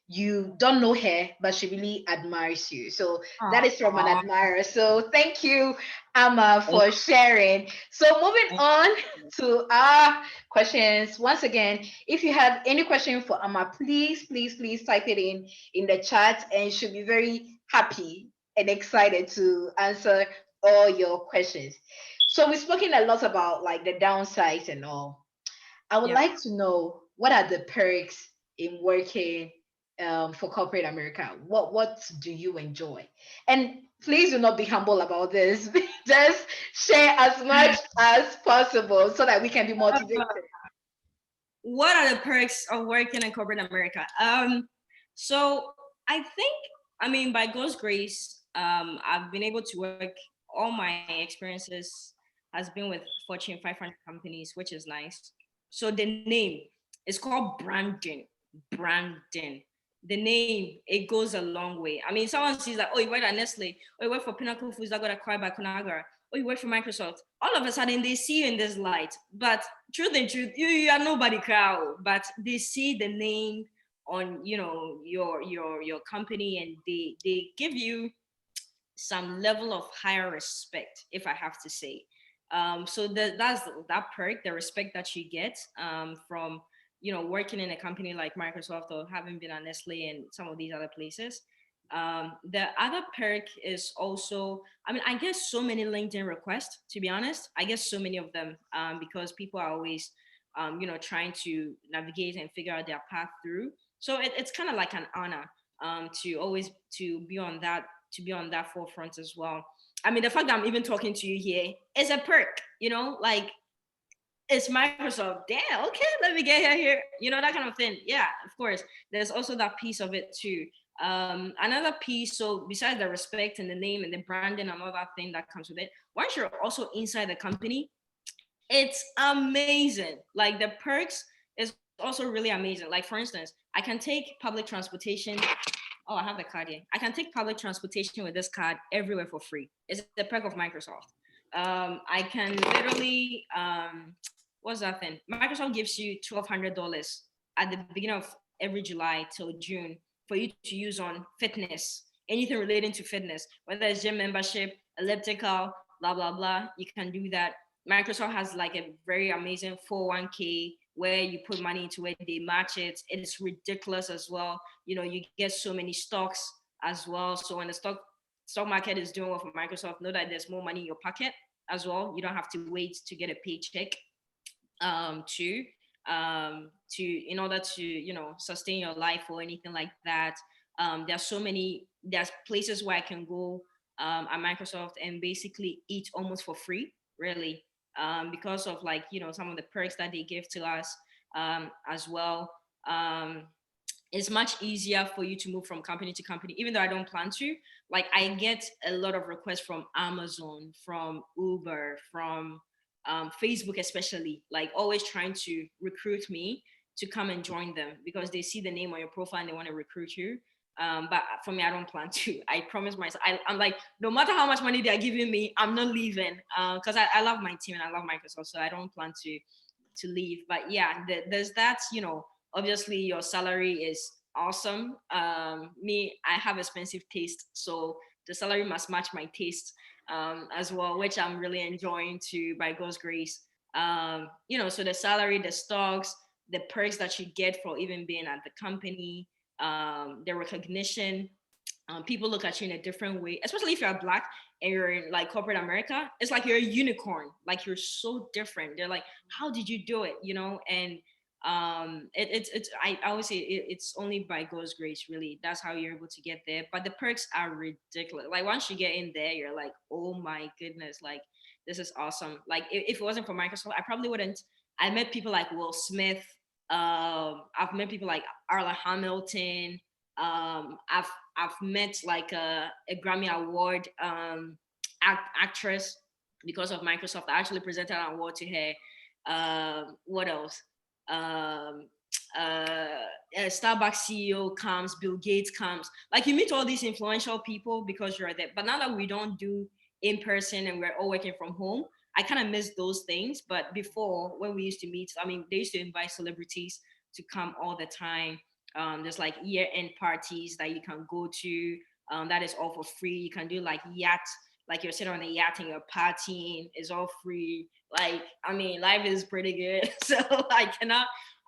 you don't know her, but she really admires you. So that is from an Aw, admirer. So thank you, Amma, thank for sharing. So moving thank on you. to our questions. Once again, if you have any question for Amma, please type it in the chat, and she'll be very happy and excited to answer all your questions. So we've spoken a lot about like the downsides and all. I would Yep. like to know, what are the perks in working for corporate America? What do you enjoy? And please do not be humble about this. Just share as much as possible so that we can be motivated. What are the perks of working in corporate America? So I think, I mean, by God's grace, I've been able to work. All my experiences has been with Fortune 500 companies, which is nice. So the name is called branding. Branding. The name, it goes a long way. I mean, someone sees like, oh, you work at Nestle, or you work for Pinnacle Foods that got acquired by Conagra, or you work for Microsoft. All of a sudden, they see you in this light. But truth and truth, you are nobody crowd, but they see the name on, your company, and they give you some level of higher respect, if I have to say. So that's that perk, the respect that you get from working in a company like Microsoft, or having been at Nestle and some of these other places. The other perk is also, I mean, I get so many LinkedIn requests, to be honest. I get so many of them because people are always, trying to navigate and figure out their path through. So it's kind of like an honor to always to be on that forefront as well. I mean, the fact that I'm even talking to you here is a perk, like it's Microsoft. Damn, okay, let me get here, that kind of thing. Yeah, of course. There's also that piece of it too. Another piece, so besides the respect and the name and the branding and all that thing that comes with it, once you're also inside the company, it's amazing. Like the perks is also really amazing. Like for instance, I can take public transportation. Oh, I have the card here. I can take public transportation with this card everywhere for free. It's a perk of Microsoft. I can literally, what's that thing? Microsoft gives you $1,200 at the beginning of every July till June for you to use on fitness, anything relating to fitness, whether it's gym membership, elliptical, blah blah blah. You can do that. Microsoft has like a very amazing 401k where you put money into it, they match it. It's ridiculous as well. You get so many stocks as well. So when the stock market is doing well for Microsoft, know that there's more money in your pocket as well. You don't have to wait to get a paycheck to in order to sustain your life or anything like that. There's places where I can go at Microsoft and basically eat almost for free, really, because of like some of the perks that they give to us as well. It's much easier for you to move from company to company, even though I don't plan to. Like I get a lot of requests from Amazon, from Uber, from Facebook, especially, like always trying to recruit me to come and join them because they see the name on your profile and they want to recruit you. But for me, I don't plan to. I promise myself, I'm like, no matter how much money they're giving me, I'm not leaving because I love my team and I love Microsoft, so I don't plan to leave. But yeah, there's that. Obviously your salary is awesome. Me, I have expensive taste, so the salary must match my taste as well, which I'm really enjoying too, by God's grace. So the salary, the stocks, the perks that you get for even being at the company, the recognition. People look at you in a different way, especially if you're black and you're in like corporate America. It's like you're a unicorn, like you're so different. They're like, how did you do it? And it's I always say it's only by God's grace, really. That's how you're able to get there. But the perks are ridiculous. Like once you get in there, you're like, oh my goodness, like this is awesome. Like if it wasn't for Microsoft, I probably wouldn't. I met people like Will Smith. I've met people like Arla Hamilton. I've met like a Grammy Award actress because of Microsoft. I actually presented an award to her. What else? Um, a Starbucks CEO comes, Bill Gates comes. Like you meet all these influential people because you're there. But now that we don't do in person and we're all working from home, I kind of miss those things. But before, when we used to meet, I mean, they used to invite celebrities to come all the time. There's like year-end parties that you can go to. That is all for free. You can do like yacht, like you're sitting on a yacht and you're partying. It's all free. Like, I mean, life is pretty good. So I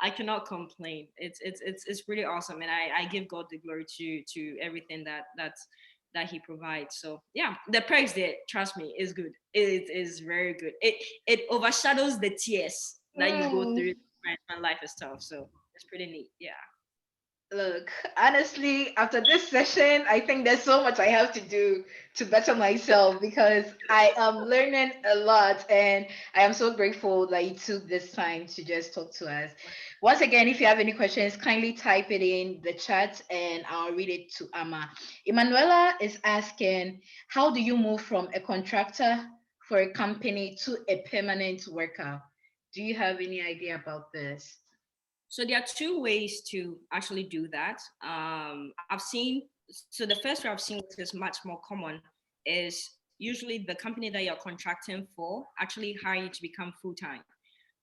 cannot complain. It's pretty awesome, and I give God the glory to everything that He provides. So yeah, the perks there, trust me, is good. It is very good. It overshadows the tears that you go through when life is tough. So it's pretty neat. Yeah. Look, honestly, after this session, I think there's so much I have to do to better myself because I am learning a lot and I am so grateful that you took this time to just talk to us. Once again, if you have any questions, kindly type it in the chat and I'll read it to Ama. Emanuela is asking, how do you move from a contractor for a company to a permanent worker? Do you have any idea about this? So there are two ways to actually do that. I've seen, so the first way I've seen, which is much more common, is usually the company that you're contracting for actually hire you to become full time.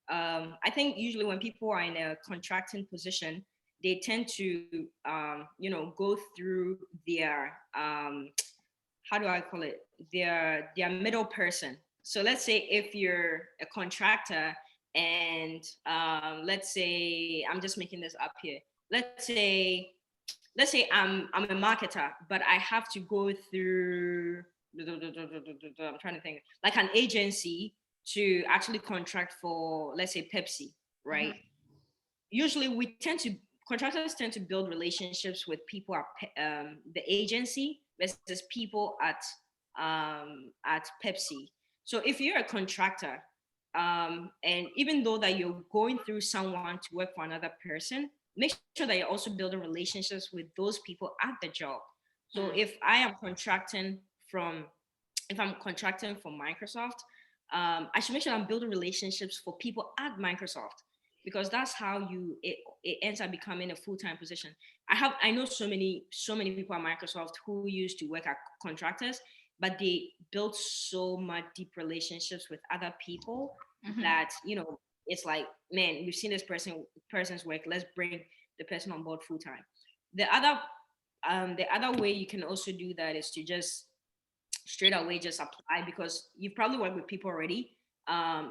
I think usually when people are in a contracting position, they tend to, go through their, how do I call it, their middle person. So let's say if you're a contractor and let's say I'm just making this up here. Let's say I'm a marketer, but I have to go through I'm trying to think like an agency to actually contract for, let's say, Pepsi, right? Usually we tend to contractors tend to build relationships with people at the agency versus people at Pepsi. So if you're a contractor, and even though that you're going through someone to work for another person, make sure that you're also building relationships with those people at the job. So from if I'm contracting from Microsoft, I should make sure I'm building relationships for people at Microsoft because that's how it ends up becoming a full-time position. I know so many people at Microsoft who used to work at contractors, but they built so much deep relationships with other people that it's like, man, we've seen this person's work. Let's bring the person on board full time. The other way you can also do that is to just straight away just apply because you probably work with people already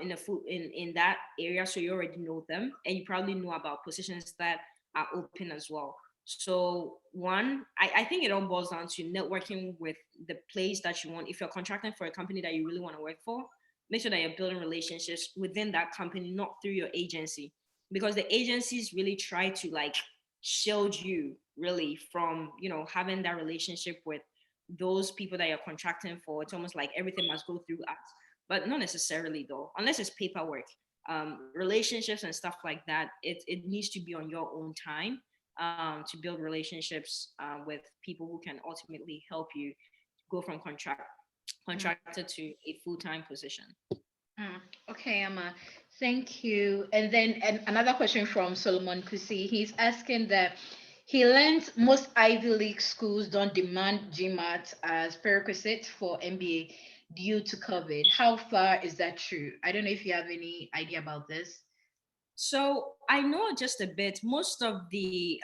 in the food in that area, so you already know them and you probably know about positions that are open as well. So one, I think it all boils down to networking with the place that you want. If you're contracting for a company that you really want to work for, make sure that you're building relationships within that company, not through your agency, because the agencies really try to like shield you really from having that relationship with those people that you're contracting for. It's almost like everything must go through us, but not necessarily though, unless it's paperwork. Relationships and stuff like that, it needs to be on your own time to build relationships with people who can ultimately help you go from contractor to a full-time position. Mm, okay, Emma, thank you. And then another question from Solomon Kusi. He's asking that he learns most Ivy League schools don't demand GMAT as prerequisite for MBA due to COVID. How far is that true? I don't know if you have any idea about this. So I know just a bit. Most of the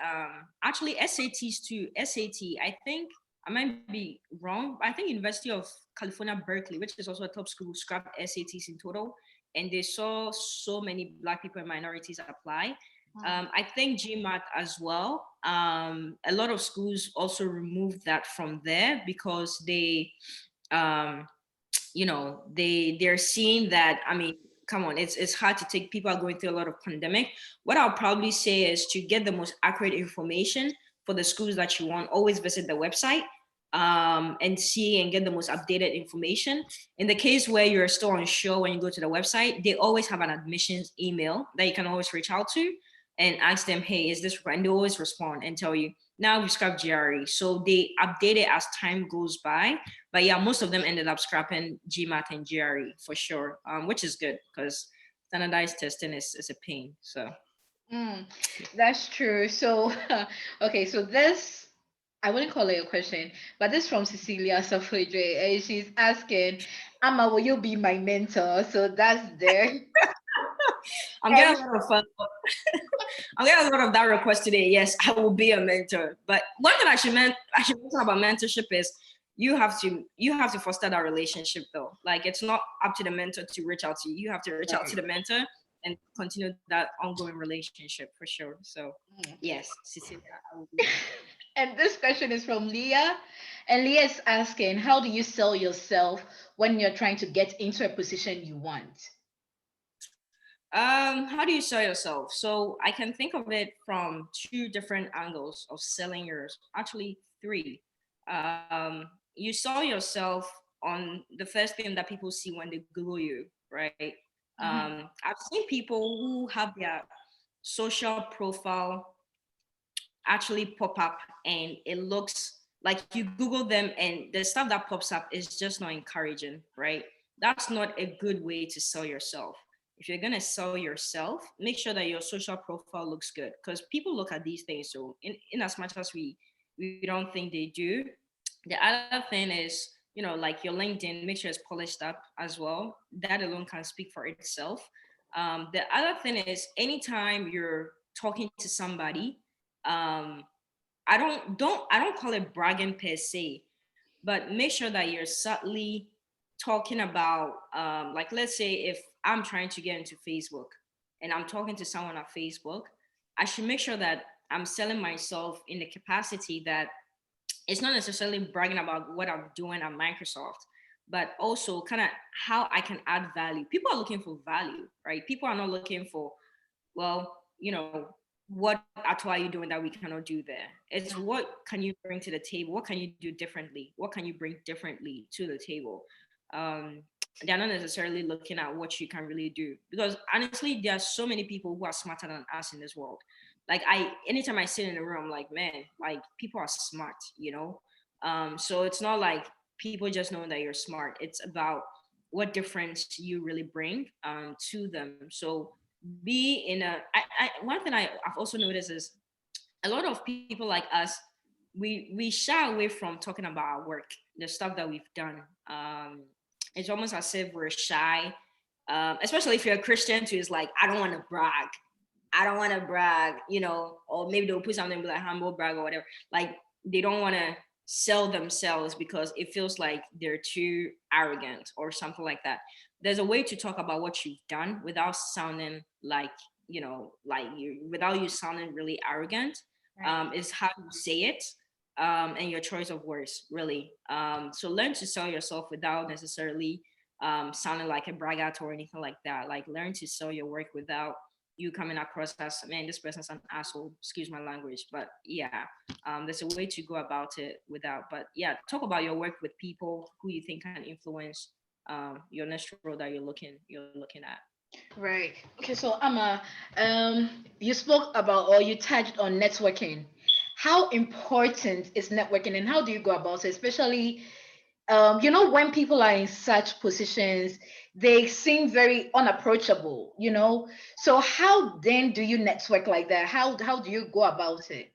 actually SATs too. SAT, I think I might be wrong. I think University of California, Berkeley, which is also a top school, scrapped SATs in total, and they saw so many Black people and minorities apply. I think GMAT as well. A lot of schools also removed that from there because um, they're seeing that. I mean, come on, it's hard to take. People are going through a lot of pandemic. What I'll probably say is to get the most accurate information for the schools that you want, always visit the website and see and get the most updated information. In the case where you're still unsure, when you go to the website, they always have an admissions email that you can always reach out to and ask them, hey, is this right? And they always respond and tell you, now we scrap GRE. So they update it as time goes by. But yeah, most of them ended up scrapping GMAT and GRE for sure, which is good because standardized testing is a pain. So Mm, that's true. So, okay, so this, I wouldn't call it a question, but this from Cecilia Safridre, and she's asking, Ama, will you be my mentor? So that's there. I'm getting And a lot of fun. I'm getting a lot of that request today. Yes, I will be a mentor. But one thing I should mention about mentorship is you have to foster that relationship though. Like it's not up to the mentor to reach out to you. You have to reach out to right. the mentor and continue that ongoing relationship for sure. So Mm. yes, Cecilia, I will be. And this question is from Leah. And Leah is asking, how do you sell yourself when you're trying to get into a position you want? How do you sell yourself? So I can think of it from two different angles of selling yours. Actually, three. You sell yourself on the first thing that people see when they Google you, right? Mhm. I've seen people who have their social profile actually pop up and it looks like you Google them and the stuff that pops up is just not encouraging, right? That's not a good way to sell yourself. If you're gonna sell yourself, make sure that your social profile looks good because people look at these things. So in as much as we don't think they do, the other thing is, like your LinkedIn, make sure it's polished up as well. That alone can speak for itself. The other thing is anytime you're talking to somebody, um, I don't call it bragging per se, but make sure that you're subtly talking about like let's say if I'm trying to get into Facebook and I'm talking to someone on Facebook, I should make sure that I'm selling myself in the capacity that it's not necessarily bragging about what I'm doing at Microsoft, but also kind of how I can add value. People are looking for value, right? People are not looking for, well, what at all are you doing that we cannot do there? It's what can you bring to the table? What can you do differently? What can you bring differently to the table? Um, they're not necessarily looking at what you can really do because honestly, there are so many people who are smarter than us in this world. Like anytime I sit in a room, I'm like, man, like people are smart, So it's not like people just know that you're smart. It's about what difference you really bring to them. So be in one thing I've also noticed is a lot of people like us, we shy away from talking about our work, the stuff that we've done. It's almost as if we're shy, especially if you're a Christian too. It's like I don't want to brag. I don't want to brag, or maybe they'll put something like humble brag or whatever. Like they don't want to sell themselves because it feels like they're too arrogant or something like that. There's a way to talk about what you've done without sounding like, like without you sounding really arrogant. Right. Is how you say it, and your choice of words, really. So learn to sell yourself without necessarily sounding like a braggart or anything like that. Like learn to sell your work without you coming across as, man, this person's an asshole, excuse my language. But yeah, there's a way to go about it without. But yeah, talk about your work with people who you think can influence your next role that you're looking at. Right. Okay, so Amma, you spoke about or you touched on networking. How important is networking and how do you go about it? Especially, when people are in such positions, they seem very unapproachable. So how then do you network like that? How do you go about it?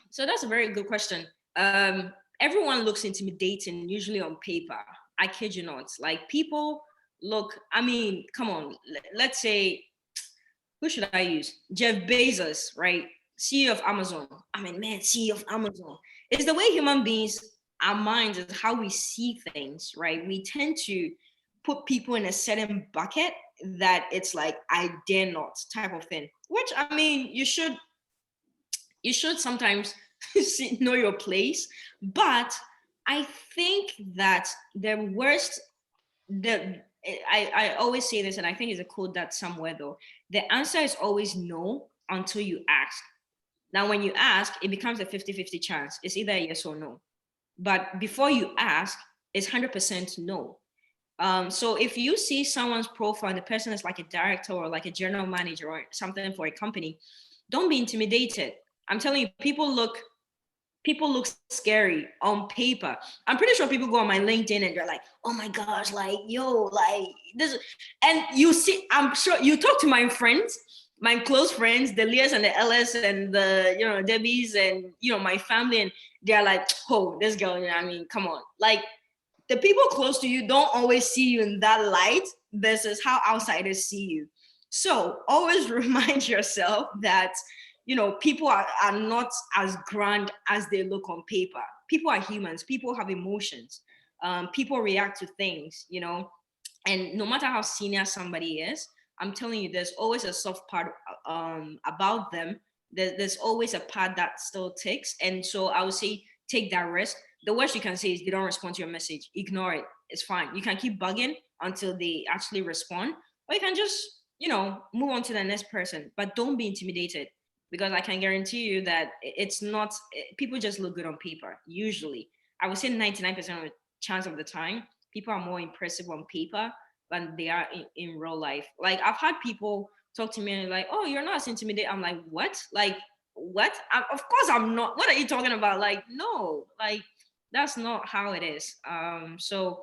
So that's a very good question. Everyone looks intimidating usually on paper. I kid you not. Like people look, I mean, come on, let's say, who should I use? Jeff Bezos, right? CEO of Amazon. I mean, man, CEO of Amazon. It's the way human beings, our minds, is how we see things, right? We tend to put people in a certain bucket that it's like, I dare not type of thing. Which I mean, you should sometimes know your place, but I think that the worst the I always say this, and I think it's a quote that's somewhere though. The answer is always no until you ask. Now, when you ask, it becomes a 50-50 chance. It's either a yes or no. But before you ask, it's 100% no. So if you see someone's profile and the person is like a director or like a general manager or something for a company, don't be intimidated. I'm telling you, people look people look scary on paper. I'm pretty sure people go on my LinkedIn and they're like, oh my gosh, like, yo, like this. And you see, I'm sure you talk to my friends, my close friends, the Leahs and the Ellis and the, Debbies and, my family. And they're like, oh, this girl, I mean, come on. Like, the people close to you don't always see you in that light versus how outsiders see you. So always remind yourself that, people are not as grand as they look on paper. People are humans. People have emotions. People react to things, and no matter how senior somebody is, I'm telling you, there's always a soft part about them. There's always a part that still takes. And so I would say take that risk. The worst you can say is they don't respond to your message. Ignore it. It's fine. You can keep bugging until they actually respond, or you can just, move on to the next person. But don't be intimidated, because I can guarantee you that it's not, people just look good on paper. Usually, I would say 99% of the chance of the time, people are more impressive on paper than they are in real life. Like, I've had people talk to me and like, oh, you're not as intimidated. I'm like, what? Like, what? Of course I'm not. What are you talking about? Like, no, like, that's not how it is. So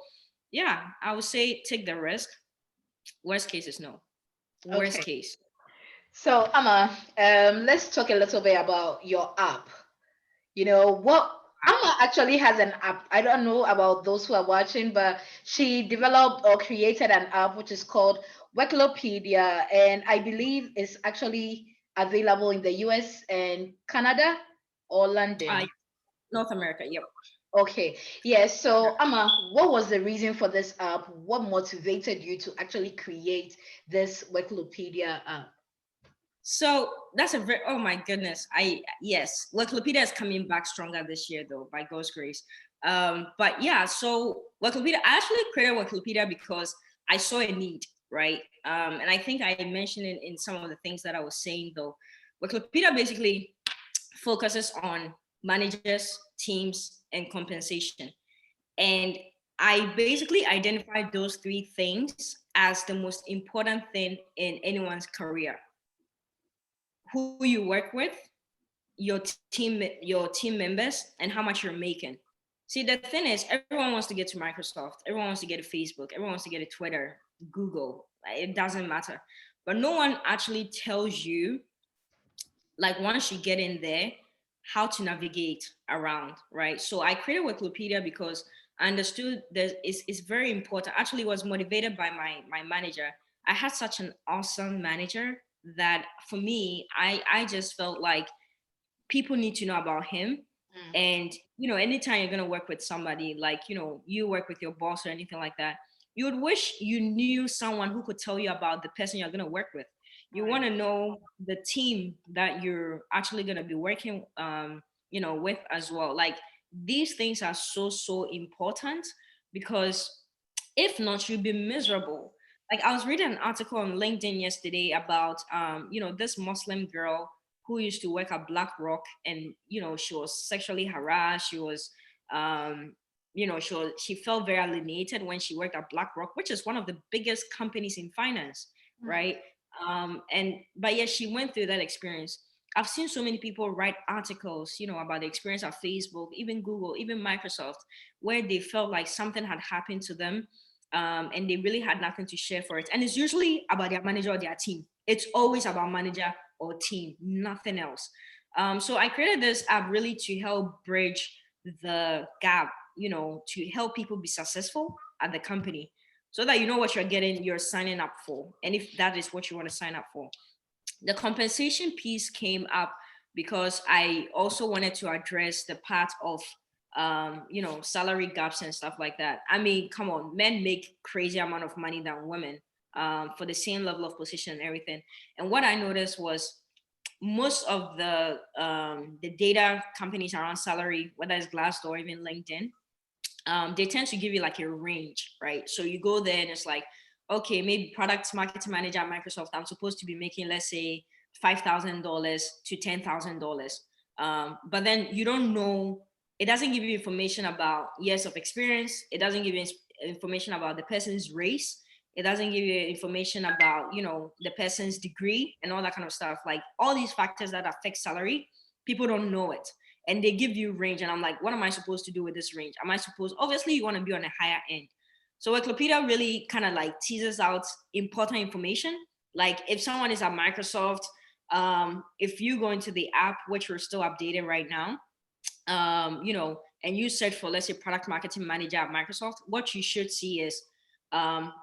yeah, I would say take the risk. Worst case is no. Worst Okay. case. So, Ama, let's talk a little bit about your app. What Amma actually has an app. I don't know about those who are watching, but she developed or created an app which is called Wikilopedia, and I believe it's actually available in the US and Canada or Uh, London. North America. Yep. Okay, yes. So, Amma, what was the reason for this app? What motivated you to actually create this Wikilopedia app? So that's a very, oh my goodness. Yes, Wikipedia is coming back stronger this year though, by God's grace. But yeah, so Wikipedia, I actually created Wikipedia because I saw a need, right? And I think I mentioned it in some of the things that I was saying though. Wikipedia basically focuses on managers, teams, and compensation. And I basically identified those three things as the most important thing in anyone's career: who you work with, your team members, and how much you're making. See, the thing is, everyone wants to get to Microsoft, everyone wants to get to Facebook, everyone wants to get to Twitter, Google. It doesn't matter. But no one actually tells you, like, once you get in there, how to navigate around, right? So I created Wikipedia because I understood that it's very important. Actually, was motivated by my manager. I had such an awesome manager that for me, I just felt like people need to know about him. Mm. And anytime you're going to work with somebody, like, you work with your boss or anything like that, you would wish you knew someone who could tell you about the person you're going to work with. You want Right. to know the team that you're actually going to be working with as well. Like, these things are so important, because if not, you'll be miserable. Like, I was reading an article on LinkedIn yesterday about this Muslim girl who used to work at BlackRock, and she was sexually harassed. She was she felt very alienated when she worked at BlackRock, which is one of the biggest companies in finance, Mm. right? And but yeah, she went through that experience. I've seen so many people write articles, about the experience of Facebook, even Google, even Microsoft, where they felt like something had happened to them, and they really had nothing to share for it. And it's usually about their manager or their team. It's always about manager or team, nothing else. So I created this app really to help bridge the gap, to help people be successful at the company, so that you know what you're signing up for, and if that is what you want to sign up for. The compensation piece came up because I also wanted to address the part of salary gaps and stuff like that. I mean, come on, men make crazy amount of money than women, for the same level of position and everything. And what I noticed was most of the data companies around salary, whether it's Glassdoor or even LinkedIn, they tend to give you like a range, right? So you go there and it's like, okay, maybe product marketing manager at Microsoft, I'm supposed to be making, let's say, $5,000 to $10,000. But then you don't know, it doesn't give you information about years of experience. It doesn't give you information about the person's race. It doesn't give you information about, the person's degree and all that kind of stuff. Like, all these factors that affect salary, people don't know it. and they give you range, and I'm like, what am I supposed to do with this range? Obviously you want to be on a higher end. So Wikipedia really kind of like teases out important information. Like if someone is at Microsoft, if you go into the app, which we're still updating right now, and you search for, let's say, product marketing manager at Microsoft, what you should see is,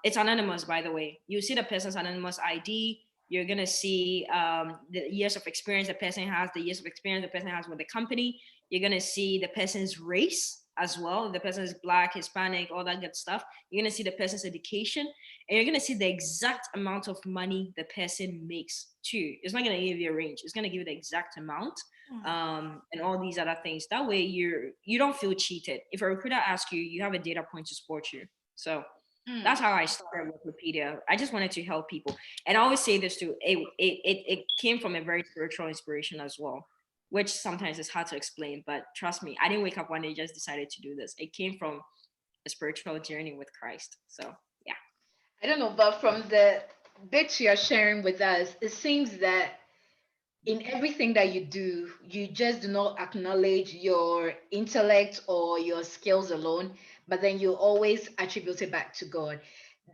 it's anonymous, by the way. You see the person's anonymous ID. You're going to see the years of experience the person has, the years of experience the person has with the company. You're going to see the person's race as well. If the person is Black, Hispanic, all that good stuff. You're going to see the person's education, and you're going to see the exact amount of money the person makes too. It's not going to give you a range. It's going to give you the exact amount, and all these other things. That way you don't feel cheated. If a recruiter asks you, you have a data point to support you. So that's how I started Wikipedia. I just wanted to help people. And I always say this too, it came from a very spiritual inspiration as well, which sometimes is hard to explain, but trust me, I didn't wake up one day just decided to do this. It came from a spiritual journey with Christ. So yeah. I don't know, but from the bits you're sharing with us, it seems that in everything that you do, you just do not acknowledge your intellect or your skills alone, but then you always attribute it back to God.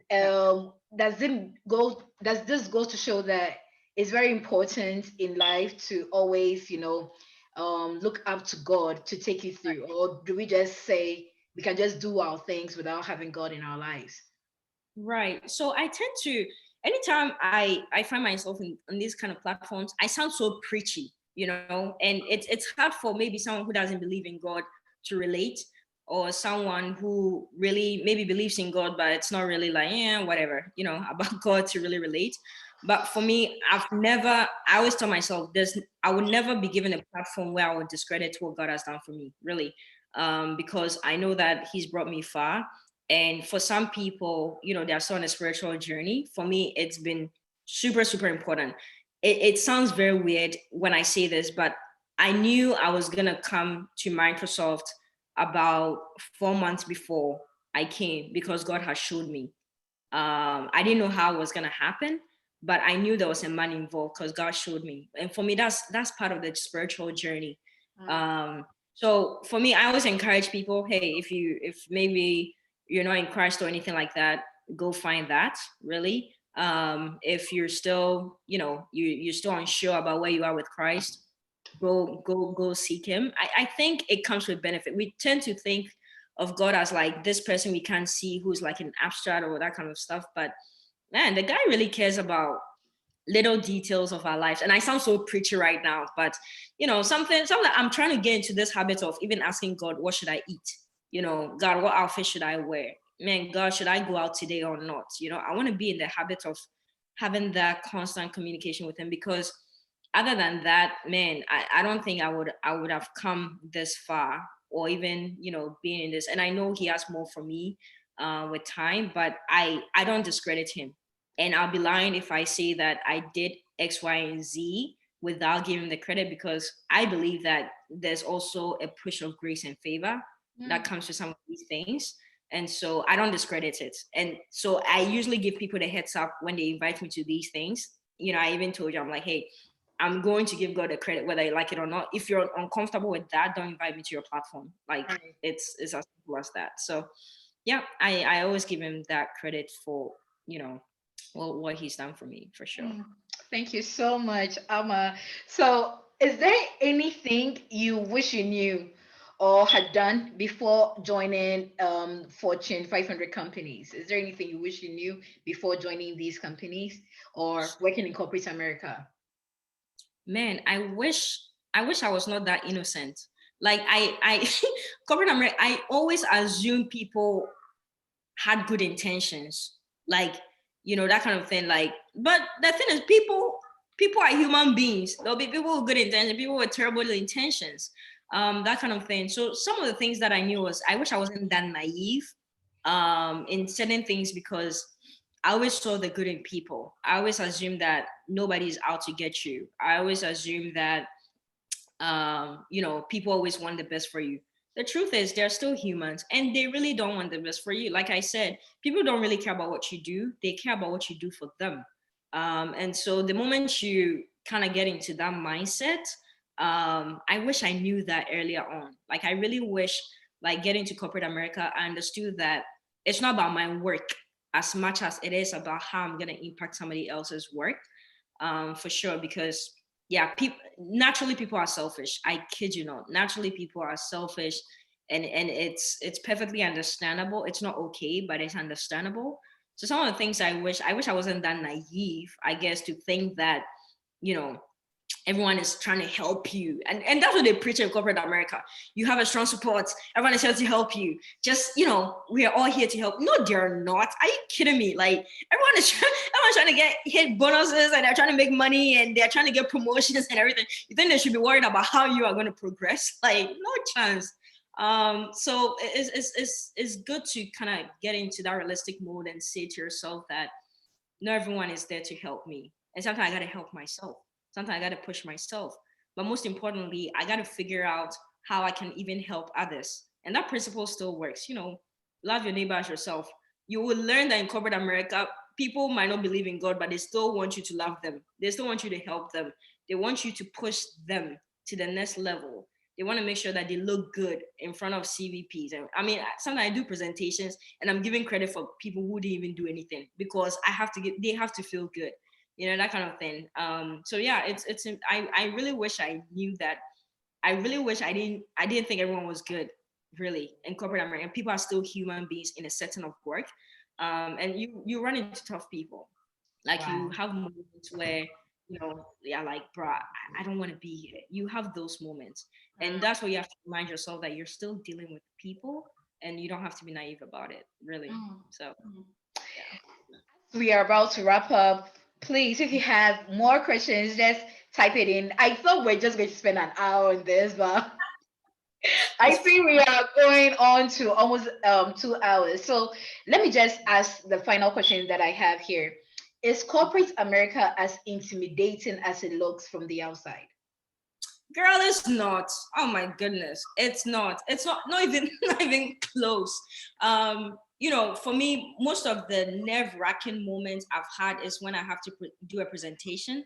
Does this go to show that it's very important in life to always, look up to God to take you through? Or do we just say we can just do our things without having God in our lives? Right. So I tend to, anytime I find myself in these kind of platforms, I sound so preachy, and it's hard for maybe someone who doesn't believe in God to relate, or someone who really maybe believes in God, but it's not really like, yeah, whatever, about God to really relate. But for me, I always tell myself this, I would never be given a platform where I would discredit what God has done for me, really. Because I know that He's brought me far. And for some people, they're still on a spiritual journey. For me, it's been super, super important. It sounds very weird when I say this, but I knew I was going to come to Microsoft about 4 months before I came, because God has showed me. I didn't know how it was going to happen, but I knew there was a man involved because God showed me. And for me, that's part of the spiritual journey. So for me, I always encourage people, hey, if maybe you're not in Christ or anything like that, go find that, really. If you're still, you're still unsure about where you are with Christ, go seek Him. I think it comes with benefit. We tend to think of God as like this person we can't see, who's like an abstract or that kind of stuff. But man, the guy really cares about little details of our lives. And I sound so preachy right now, but something I'm trying to get into this habit of even asking God, what should I eat? God, what outfit should I wear? Man, God, should I go out today or not? I want to be in the habit of having that constant communication with Him, because other than that, man, I don't think I would have come this far, or even, being in this. And I know He has more for me with time, but I don't discredit Him. And I'll be lying if I say that I did X, Y, and Z without giving the credit, because I believe that there's also a push of grace and favor that comes with some of these things. And so I don't discredit it. And so I usually give people the heads up when they invite me to these things. I even told you, I'm like, hey, I'm going to give God the credit whether you like it or not. If you're uncomfortable with that, don't invite me to your platform. Like, right. It's as simple as that. So yeah, I always give Him that credit for, what He's done for me, for sure. Thank you so much, Ama. So is there anything you wish you knew or had done before joining Fortune 500 companies? Is there anything you wish you knew before joining these companies or working in corporate America? Man, I wish I was not that innocent. Like I corporate America, I always assume people had good intentions. Like, that kind of thing. Like, but the thing is, people are human beings. There'll be people with good intentions, people with terrible intentions, that kind of thing. So some of the things that I knew was, I wish I wasn't that naive in certain things, because I always saw the good in people. I always assumed that nobody's out to get you. I always assumed that people always want the best for you. The truth is, they're still humans, and they really don't want the best for you. Like I said, people don't really care about what you do. They care about what you do for them. And so the moment you kind of get into that mindset, I wish I knew that earlier on. Like, I really wish, like, getting to corporate America, I understood that it's not about my work as much as it is about how I'm gonna impact somebody else's work. For sure, because yeah, people are selfish. I kid you not. Naturally, people are selfish, and it's perfectly understandable. It's not okay, but it's understandable. So some of the things I wish I wasn't that naive, I guess, to think that, you know, everyone is trying to help you, and that's what they preach in corporate America. You have a strong support, everyone is here to help you, just, you know, we are all here to help. No, they're not. Are you kidding me? Like, everyone's trying to get hit bonuses, and they're trying to make money, and they're trying to get promotions and everything. You think they should be worried about how you are going to progress? Like, no chance. So it's good to kind of get into that realistic mode and say to yourself that not everyone is there to help me, and sometimes I got to help myself. Sometimes I got to push myself. But most importantly, I got to figure out how I can even help others. And that principle still works. You know, love your neighbor as yourself. You will learn that in corporate America, people might not believe in God, but they still want you to love them. They still want you to help them. They want you to push them to the next level. They want to make sure that they look good in front of CVPs. And I mean, sometimes I do presentations and I'm giving credit for people who didn't even do anything, because they have to feel good, you know, that kind of thing. So yeah, I really wish I knew that. I really wish I didn't think everyone was good, really, in corporate America. And people are still human beings in a setting of work. And you run into tough people. Like, you Wow. have moments where, you know, yeah, like, bruh, I don't want to be here. You have those moments. And that's where you have to remind yourself that you're still dealing with people, and you don't have to be naive about it, really. Mm. So Mm. yeah. We are about to wrap up. Please, if you have more questions, just type it in. I thought we're just going to spend an hour on this, but I It's think we are going on to almost 2 hours. So let me just ask the final question that I have here. Is corporate America as intimidating as it looks from the outside? Girl, it's not. Oh my goodness, it's not. It's not even not even close. You know, for me, most of the nerve-wracking moments I've had is when I have to do a presentation,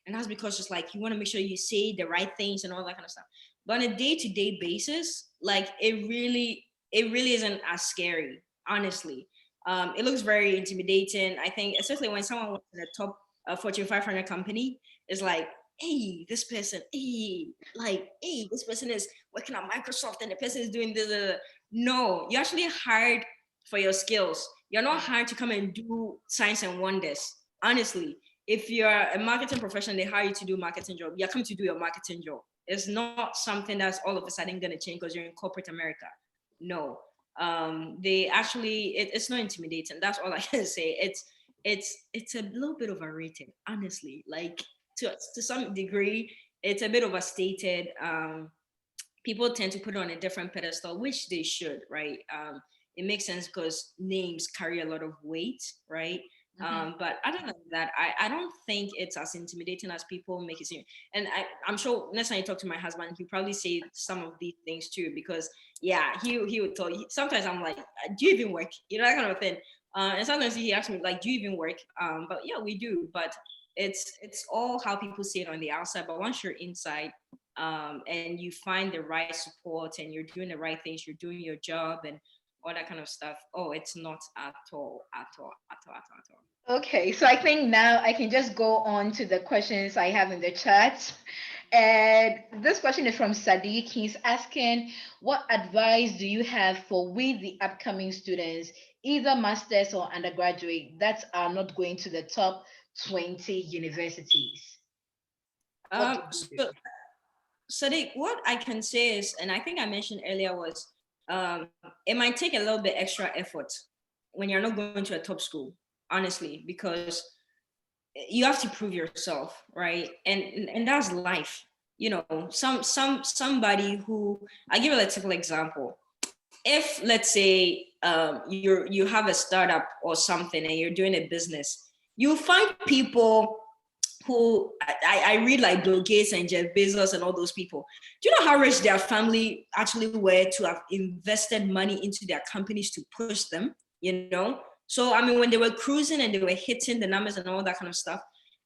and that's because it's like you want to make sure you say the right things and all that kind of stuff. But on a day-to-day basis, like, it really isn't as scary, honestly. It looks very intimidating. I think, especially when someone works in a top Fortune 500 company, is like, hey, this person, hey, like, hey, this person is working at Microsoft, and the person is doing this. No, you're actually hired for your skills. You're not hired to come and do science and wonders. Honestly, if you're a marketing professional, they hire you to do a marketing job. You're coming to do your marketing job. It's not something that's all of a sudden going to change because you're in corporate America. No, they actually, it's not intimidating. That's all I can say. It's a little bit overrated, honestly. Like, to some degree, it's a bit overstated. People tend to put it on a different pedestal, which they should, right? It makes sense because names carry a lot of weight, right? Mhm. But other than that, I don't think it's as intimidating as people make it seem. And I'm sure next time you talk to my husband, he'll probably say some of these things too, because yeah, he would tell you. Sometimes I'm like, do you even work? You know, that kind of thing. And sometimes he asks me like, do you even work? But yeah, we do. But it's all how people see it on the outside. But once you're inside, and you find the right support, and you're doing the right things, you're doing your job, and all that kind of stuff. Oh, it's not at all, at all, at all, at all, at all. Okay, so I think now I can just go on to the questions I have in the chat. And this question is from Sadiq. He's asking, what advice do you have for we, the upcoming students, either masters or undergraduate, that are not going to the top 20 universities? What do you do? So Sadiq, what I can say is, and I think I mentioned earlier, was it might take a little bit extra effort when you're not going to a top school, honestly, because you have to prove yourself, right? And that's life. You know, somebody who, I give a typical example. If, let's say, you have a startup or something, and you're doing a business, you find people who I read, like Bill Gates and Jeff Bezos and all those people. Do you know how rich their family actually were to have invested money into their companies to push them? You know? So I mean, when they were cruising and they were hitting the numbers and all that kind of stuff,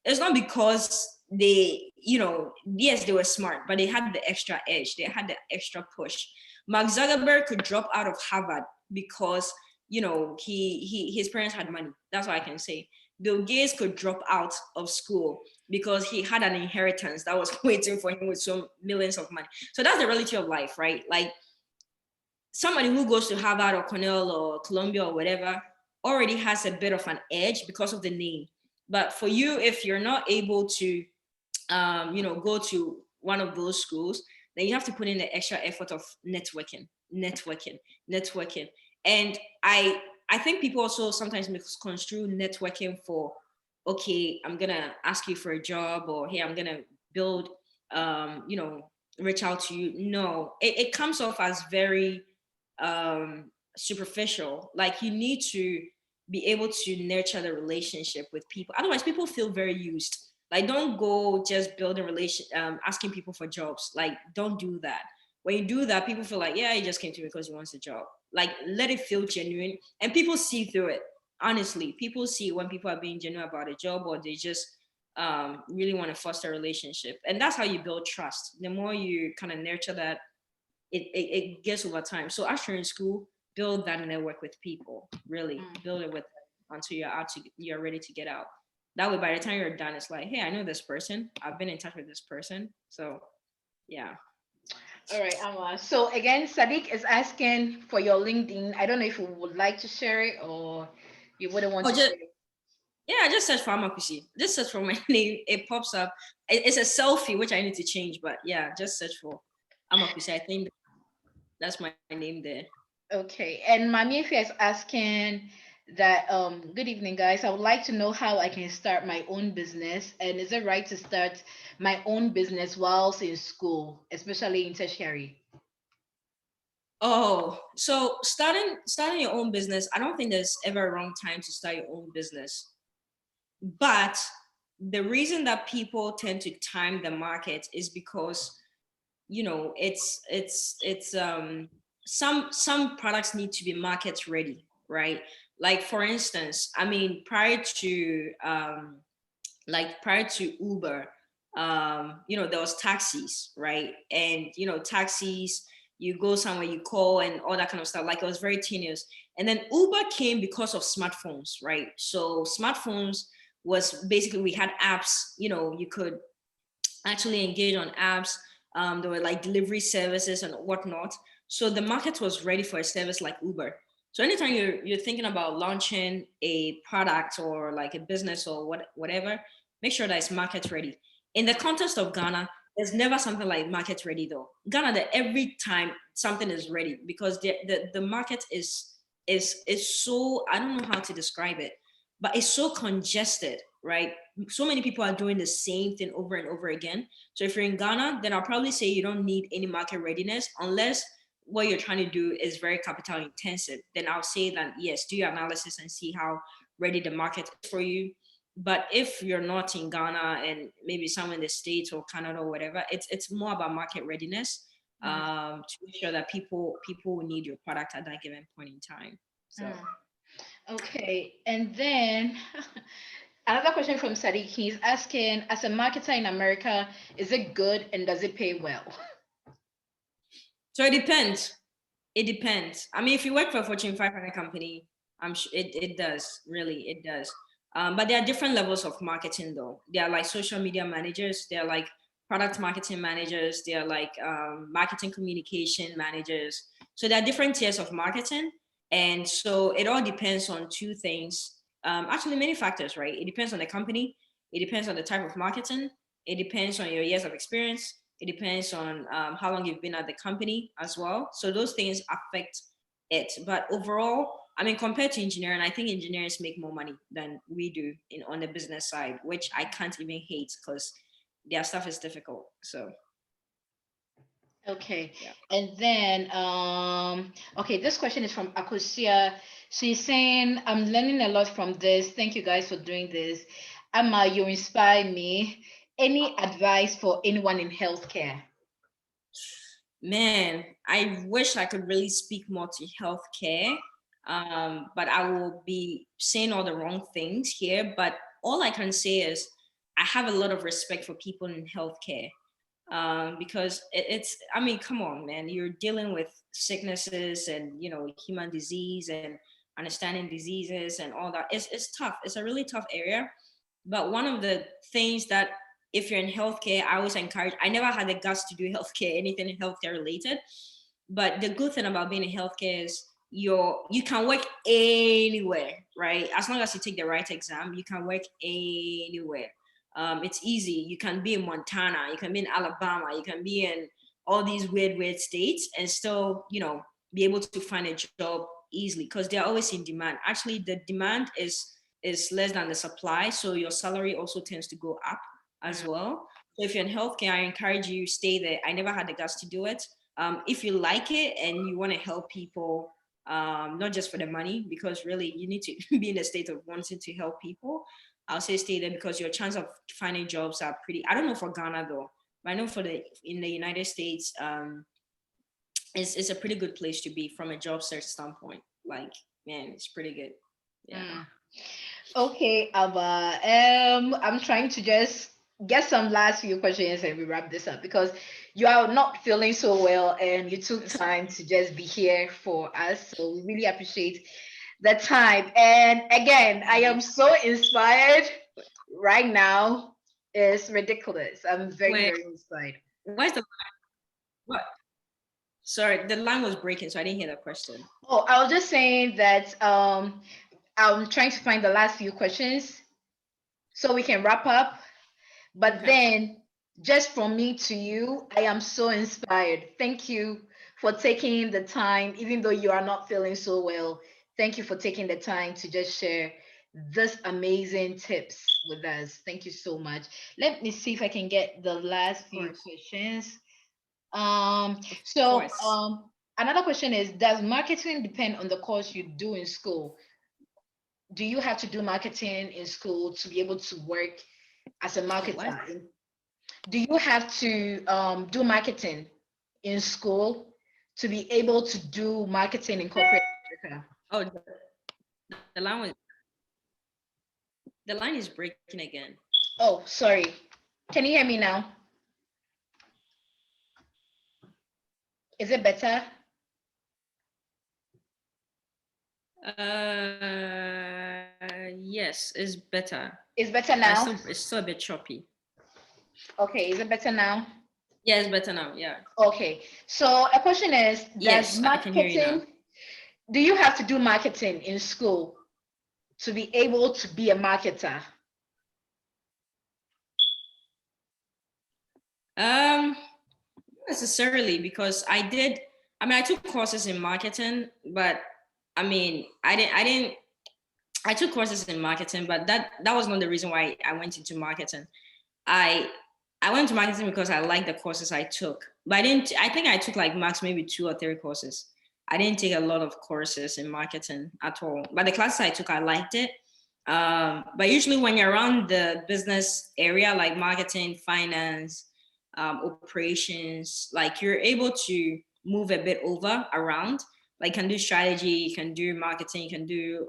it's not because yes, they were smart, but they had the extra edge. They had the extra push. Mark Zuckerberg could drop out of Harvard because, his parents had money. That's what I can say. Bill Gates could drop out of school because he had an inheritance that was waiting for him with some millions of money. So that's the reality of life, right? Like, somebody who goes to Harvard or Cornell or Columbia or whatever already has a bit of an edge because of the name. But for you, if you're not able to, go to one of those schools, then you have to put in the extra effort of networking. And I think people also sometimes misconstrue networking for, okay, I'm gonna ask you for a job, or hey, I'm gonna build, reach out to you. No, it comes off as very superficial. Like, you need to be able to nurture the relationship with people. Otherwise, people feel very used. Like, don't go just building relation, asking people for jobs. Like, don't do that. When you do that, people feel like, yeah, he just came to me because he wants a job. Like, let it feel genuine, and people see through it. Honestly, people see when people are being genuine about a job, or they just really want to foster a relationship, and that's how you build trust. The more you kind of nurture that, it gets over time. So as you're in school, build that network with people. Really build it with them until you're ready to get out. That way, by the time you're done, it's like, hey, I know this person. I've been in touch with this person. So yeah. All right, Ama. So again, Sadiq is asking for your LinkedIn. I don't know if you would like to share it or you wouldn't want Oh, to share just it. yeah, just search for Ama Kusi. Just search for my name. It pops up. It's a selfie, which I need to change, but yeah, just search for Ama Kusi. I think that's my name there. Okay. And Mami is asking that good evening guys. I would like to know how I can start my own business, and is it right to start my own business whilst in school, especially in tertiary? Oh, so starting your own business, I don't think there's ever a wrong time to start your own business. But the reason that people tend to time the market is because, it's some products need to be market ready, right? Like, for instance, I mean, prior to Uber, there was taxis, right? And taxis, you go somewhere, you call, and all that kind of stuff. Like, it was very tenuous. And then Uber came because of smartphones, right? So smartphones was basically, we had apps. You could actually engage on apps. There were like delivery services and whatnot. So the market was ready for a service like Uber. So anytime you're thinking about launching a product or like a business or whatever, make sure that it's market ready. In the context of Ghana, there's never something like market ready though. Ghana, that every time something is ready, because the market is so, I don't know how to describe it, but it's so congested, right? So many people are doing the same thing over and over again. So if you're in Ghana, then I'll probably say you don't need any market readiness unless what you're trying to do is very capital intensive. Then I'll say that yes, do your analysis and see how ready the market is for you. But if you're not in Ghana and maybe somewhere in the States or Canada or whatever, it's more about market readiness, to make sure that people will need your product at that given point in time. So Okay. And then another question from Sadiq. He's asking, as a marketer in America, is it good and does it pay well? so it depends. It depends. I mean, if you work for a Fortune 500 company, I'm sure it does. Really, it does. But there are different levels of marketing, though. There are like social media managers. There are like product marketing managers. There are like marketing communication managers. So there are different tiers of marketing, and so it all depends on two things. Actually, many factors, right? It depends on the company. It depends on the type of marketing. It depends on your years of experience. It depends on how long you've been at the company as well. So those things affect it. But overall, I mean, compared to engineering, I think engineers make more money than we do on the business side, which I can't even hate because their stuff is difficult. So Okay. yeah. And then okay, this question is from Akosia. She's saying, I'm learning a lot from this. Thank you guys for doing this. Amma, you inspire me. Any advice for anyone in healthcare? Man, I wish I could really speak more to healthcare, but I will be saying all the wrong things here. But all I can say is I have a lot of respect for people in healthcare, because it's, I mean, come on, man, you're dealing with sicknesses and, you know, human disease and understanding diseases and all that. It's tough. It's a really tough area. But one of the things that, if you're in healthcare, I always encourage, I never had the guts to do healthcare, anything healthcare related. But the good thing about being in healthcare is you can work anywhere, right? As long as you take the right exam, you can work anywhere. It's easy. You can be in Montana, you can be in Alabama, you can be in all these weird states and still, you know, be able to find a job easily because they're always in demand. Actually, the demand is less than the supply, so your salary also tends to go up as well. So if you're in healthcare, I encourage you stay there. I never had the guts to do it. If you like it and you want to help people, not just for the money, because really you need to be in a state of wanting to help people, I'll say stay there because your chance of finding jobs are pretty. I don't know for Ghana though, but I know for the in the United States, it's a pretty good place to be from a job search standpoint. Like, man, it's pretty good. Yeah. Okay, Abba. I'm trying to just get some last few questions and we wrap this up because you are not feeling so well and you took time to just be here for us. So we really appreciate the time. And again, I am so inspired right now. It's ridiculous. I'm very inspired. Where's the what? Sorry, the line was breaking, so I didn't hear the question. Oh, I was just saying that I'm trying to find the last few questions so we can wrap up. But Okay. then, just from me to you, I am so inspired. Thank you for taking the time, even though you are not feeling so well. Thank you for taking the time to just share this amazing tips with us. Thank you so much. Let me see if I can get the last few questions. So, another question is, does marketing depend on the course you do in school? Do you have to do marketing in school to be able to work as a marketer? Do you have to do marketing in school to be able to do marketing in corporate America? Oh, the line is breaking again. Oh, sorry. Can you hear me now? Is it better? Yes, it's better. It's better now? It's still a bit choppy. Okay, is it better now? Yeah, it's better now. Yeah. Okay. So a question is, yes, I can hear you now. Do you have to do marketing in school to be able to be a marketer? Not necessarily, because I took courses in marketing, but I took courses in marketing, but that was not the reason why I went into marketing. I went to marketing because I liked the courses I took, but I think I took like max maybe 2 or 3 courses. I didn't take a lot of courses in marketing at all, but the classes I took, I liked it. But usually when you're around the business area, like marketing, finance, operations, like you're able to move a bit around, like you can do strategy, you can do marketing, you can do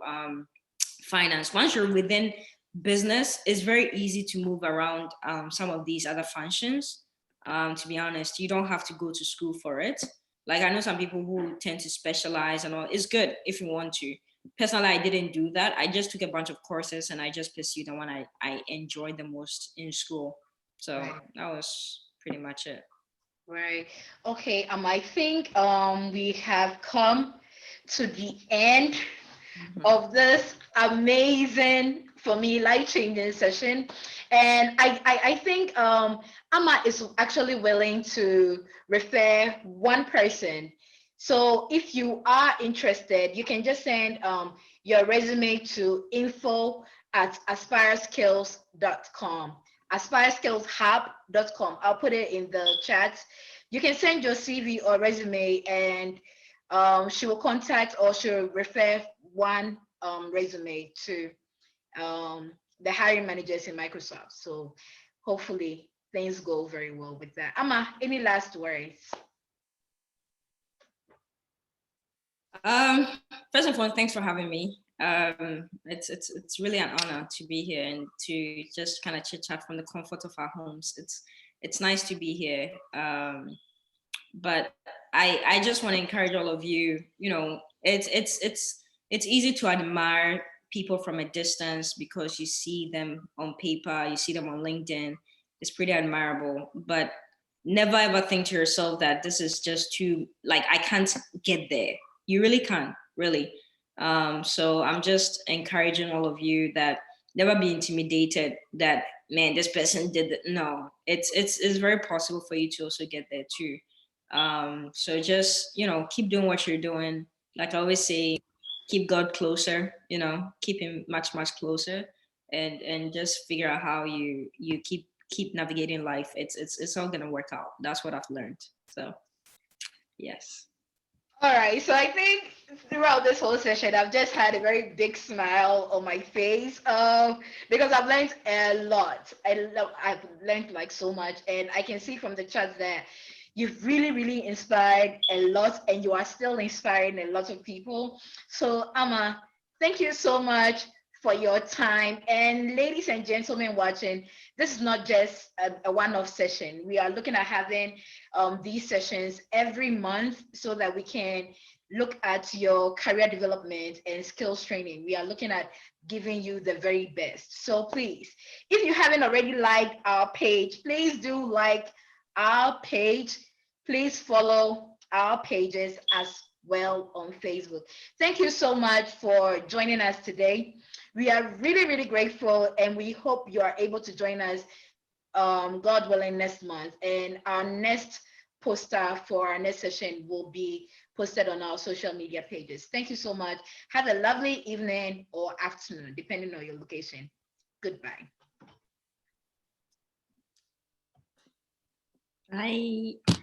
finance. Once you're within business, it's very easy to move around some of these other functions. To be honest, you don't have to go to school for it. Like I know some people who tend to specialize and all. It's good if you want to. Personally, I didn't do that. I just took a bunch of courses and I just pursued the one I enjoyed the most in school. So that was pretty much it. Right. Okay. I think we have come to the end of this amazing, for me, life-changing session. And I think Ama is actually willing to refer one person. So if you are interested, you can just send your resume to info@aspireskills.com, aspireskillshub.com. I'll put it in the chat. You can send your CV or resume and she will contact or she'll refer one resume to the hiring managers in Microsoft. So hopefully things go very well with that. Ama, any last words? First of all, thanks for having me. It's really an honor to be here and to just kind of chit chat from the comfort of our homes. It's nice to be here. But I just want to encourage all of you. You know, it's easy to admire people from a distance because you see them on paper, you see them on LinkedIn. It's pretty admirable, but never ever think to yourself that this is just too, like, I can't get there. You really can't, really. So I'm just encouraging all of you that never be intimidated that, man, this person did it. No, it's very possible for you to also get there too. So just, you know, keep doing what you're doing. Like I always say, keep God closer, you know, keep him much, much closer, and just figure out how you keep navigating life. It's all gonna work out. That's what I've learned. So yes. All right, so I think throughout this whole session, I've just had a very big smile on my face, because I've learned a lot. I've learned like so much, and I can see from the chat that you've really, really inspired a lot, and you are still inspiring a lot of people. So, Ama, thank you so much for your time. And ladies and gentlemen watching, this is not just a one-off session. We are looking at having these sessions every month so that we can look at your career development and skills training. We are looking at giving you the very best. So please, if you haven't already liked our page, please do like our page. Please follow our pages as well on Facebook. Thank you so much for joining us today. We are really, really grateful, and we hope you are able to join us, God willing, next month. And our next poster for our next session will be posted on our social media pages. Thank you so much. Have a lovely evening or afternoon, depending on your location. Goodbye. Bye.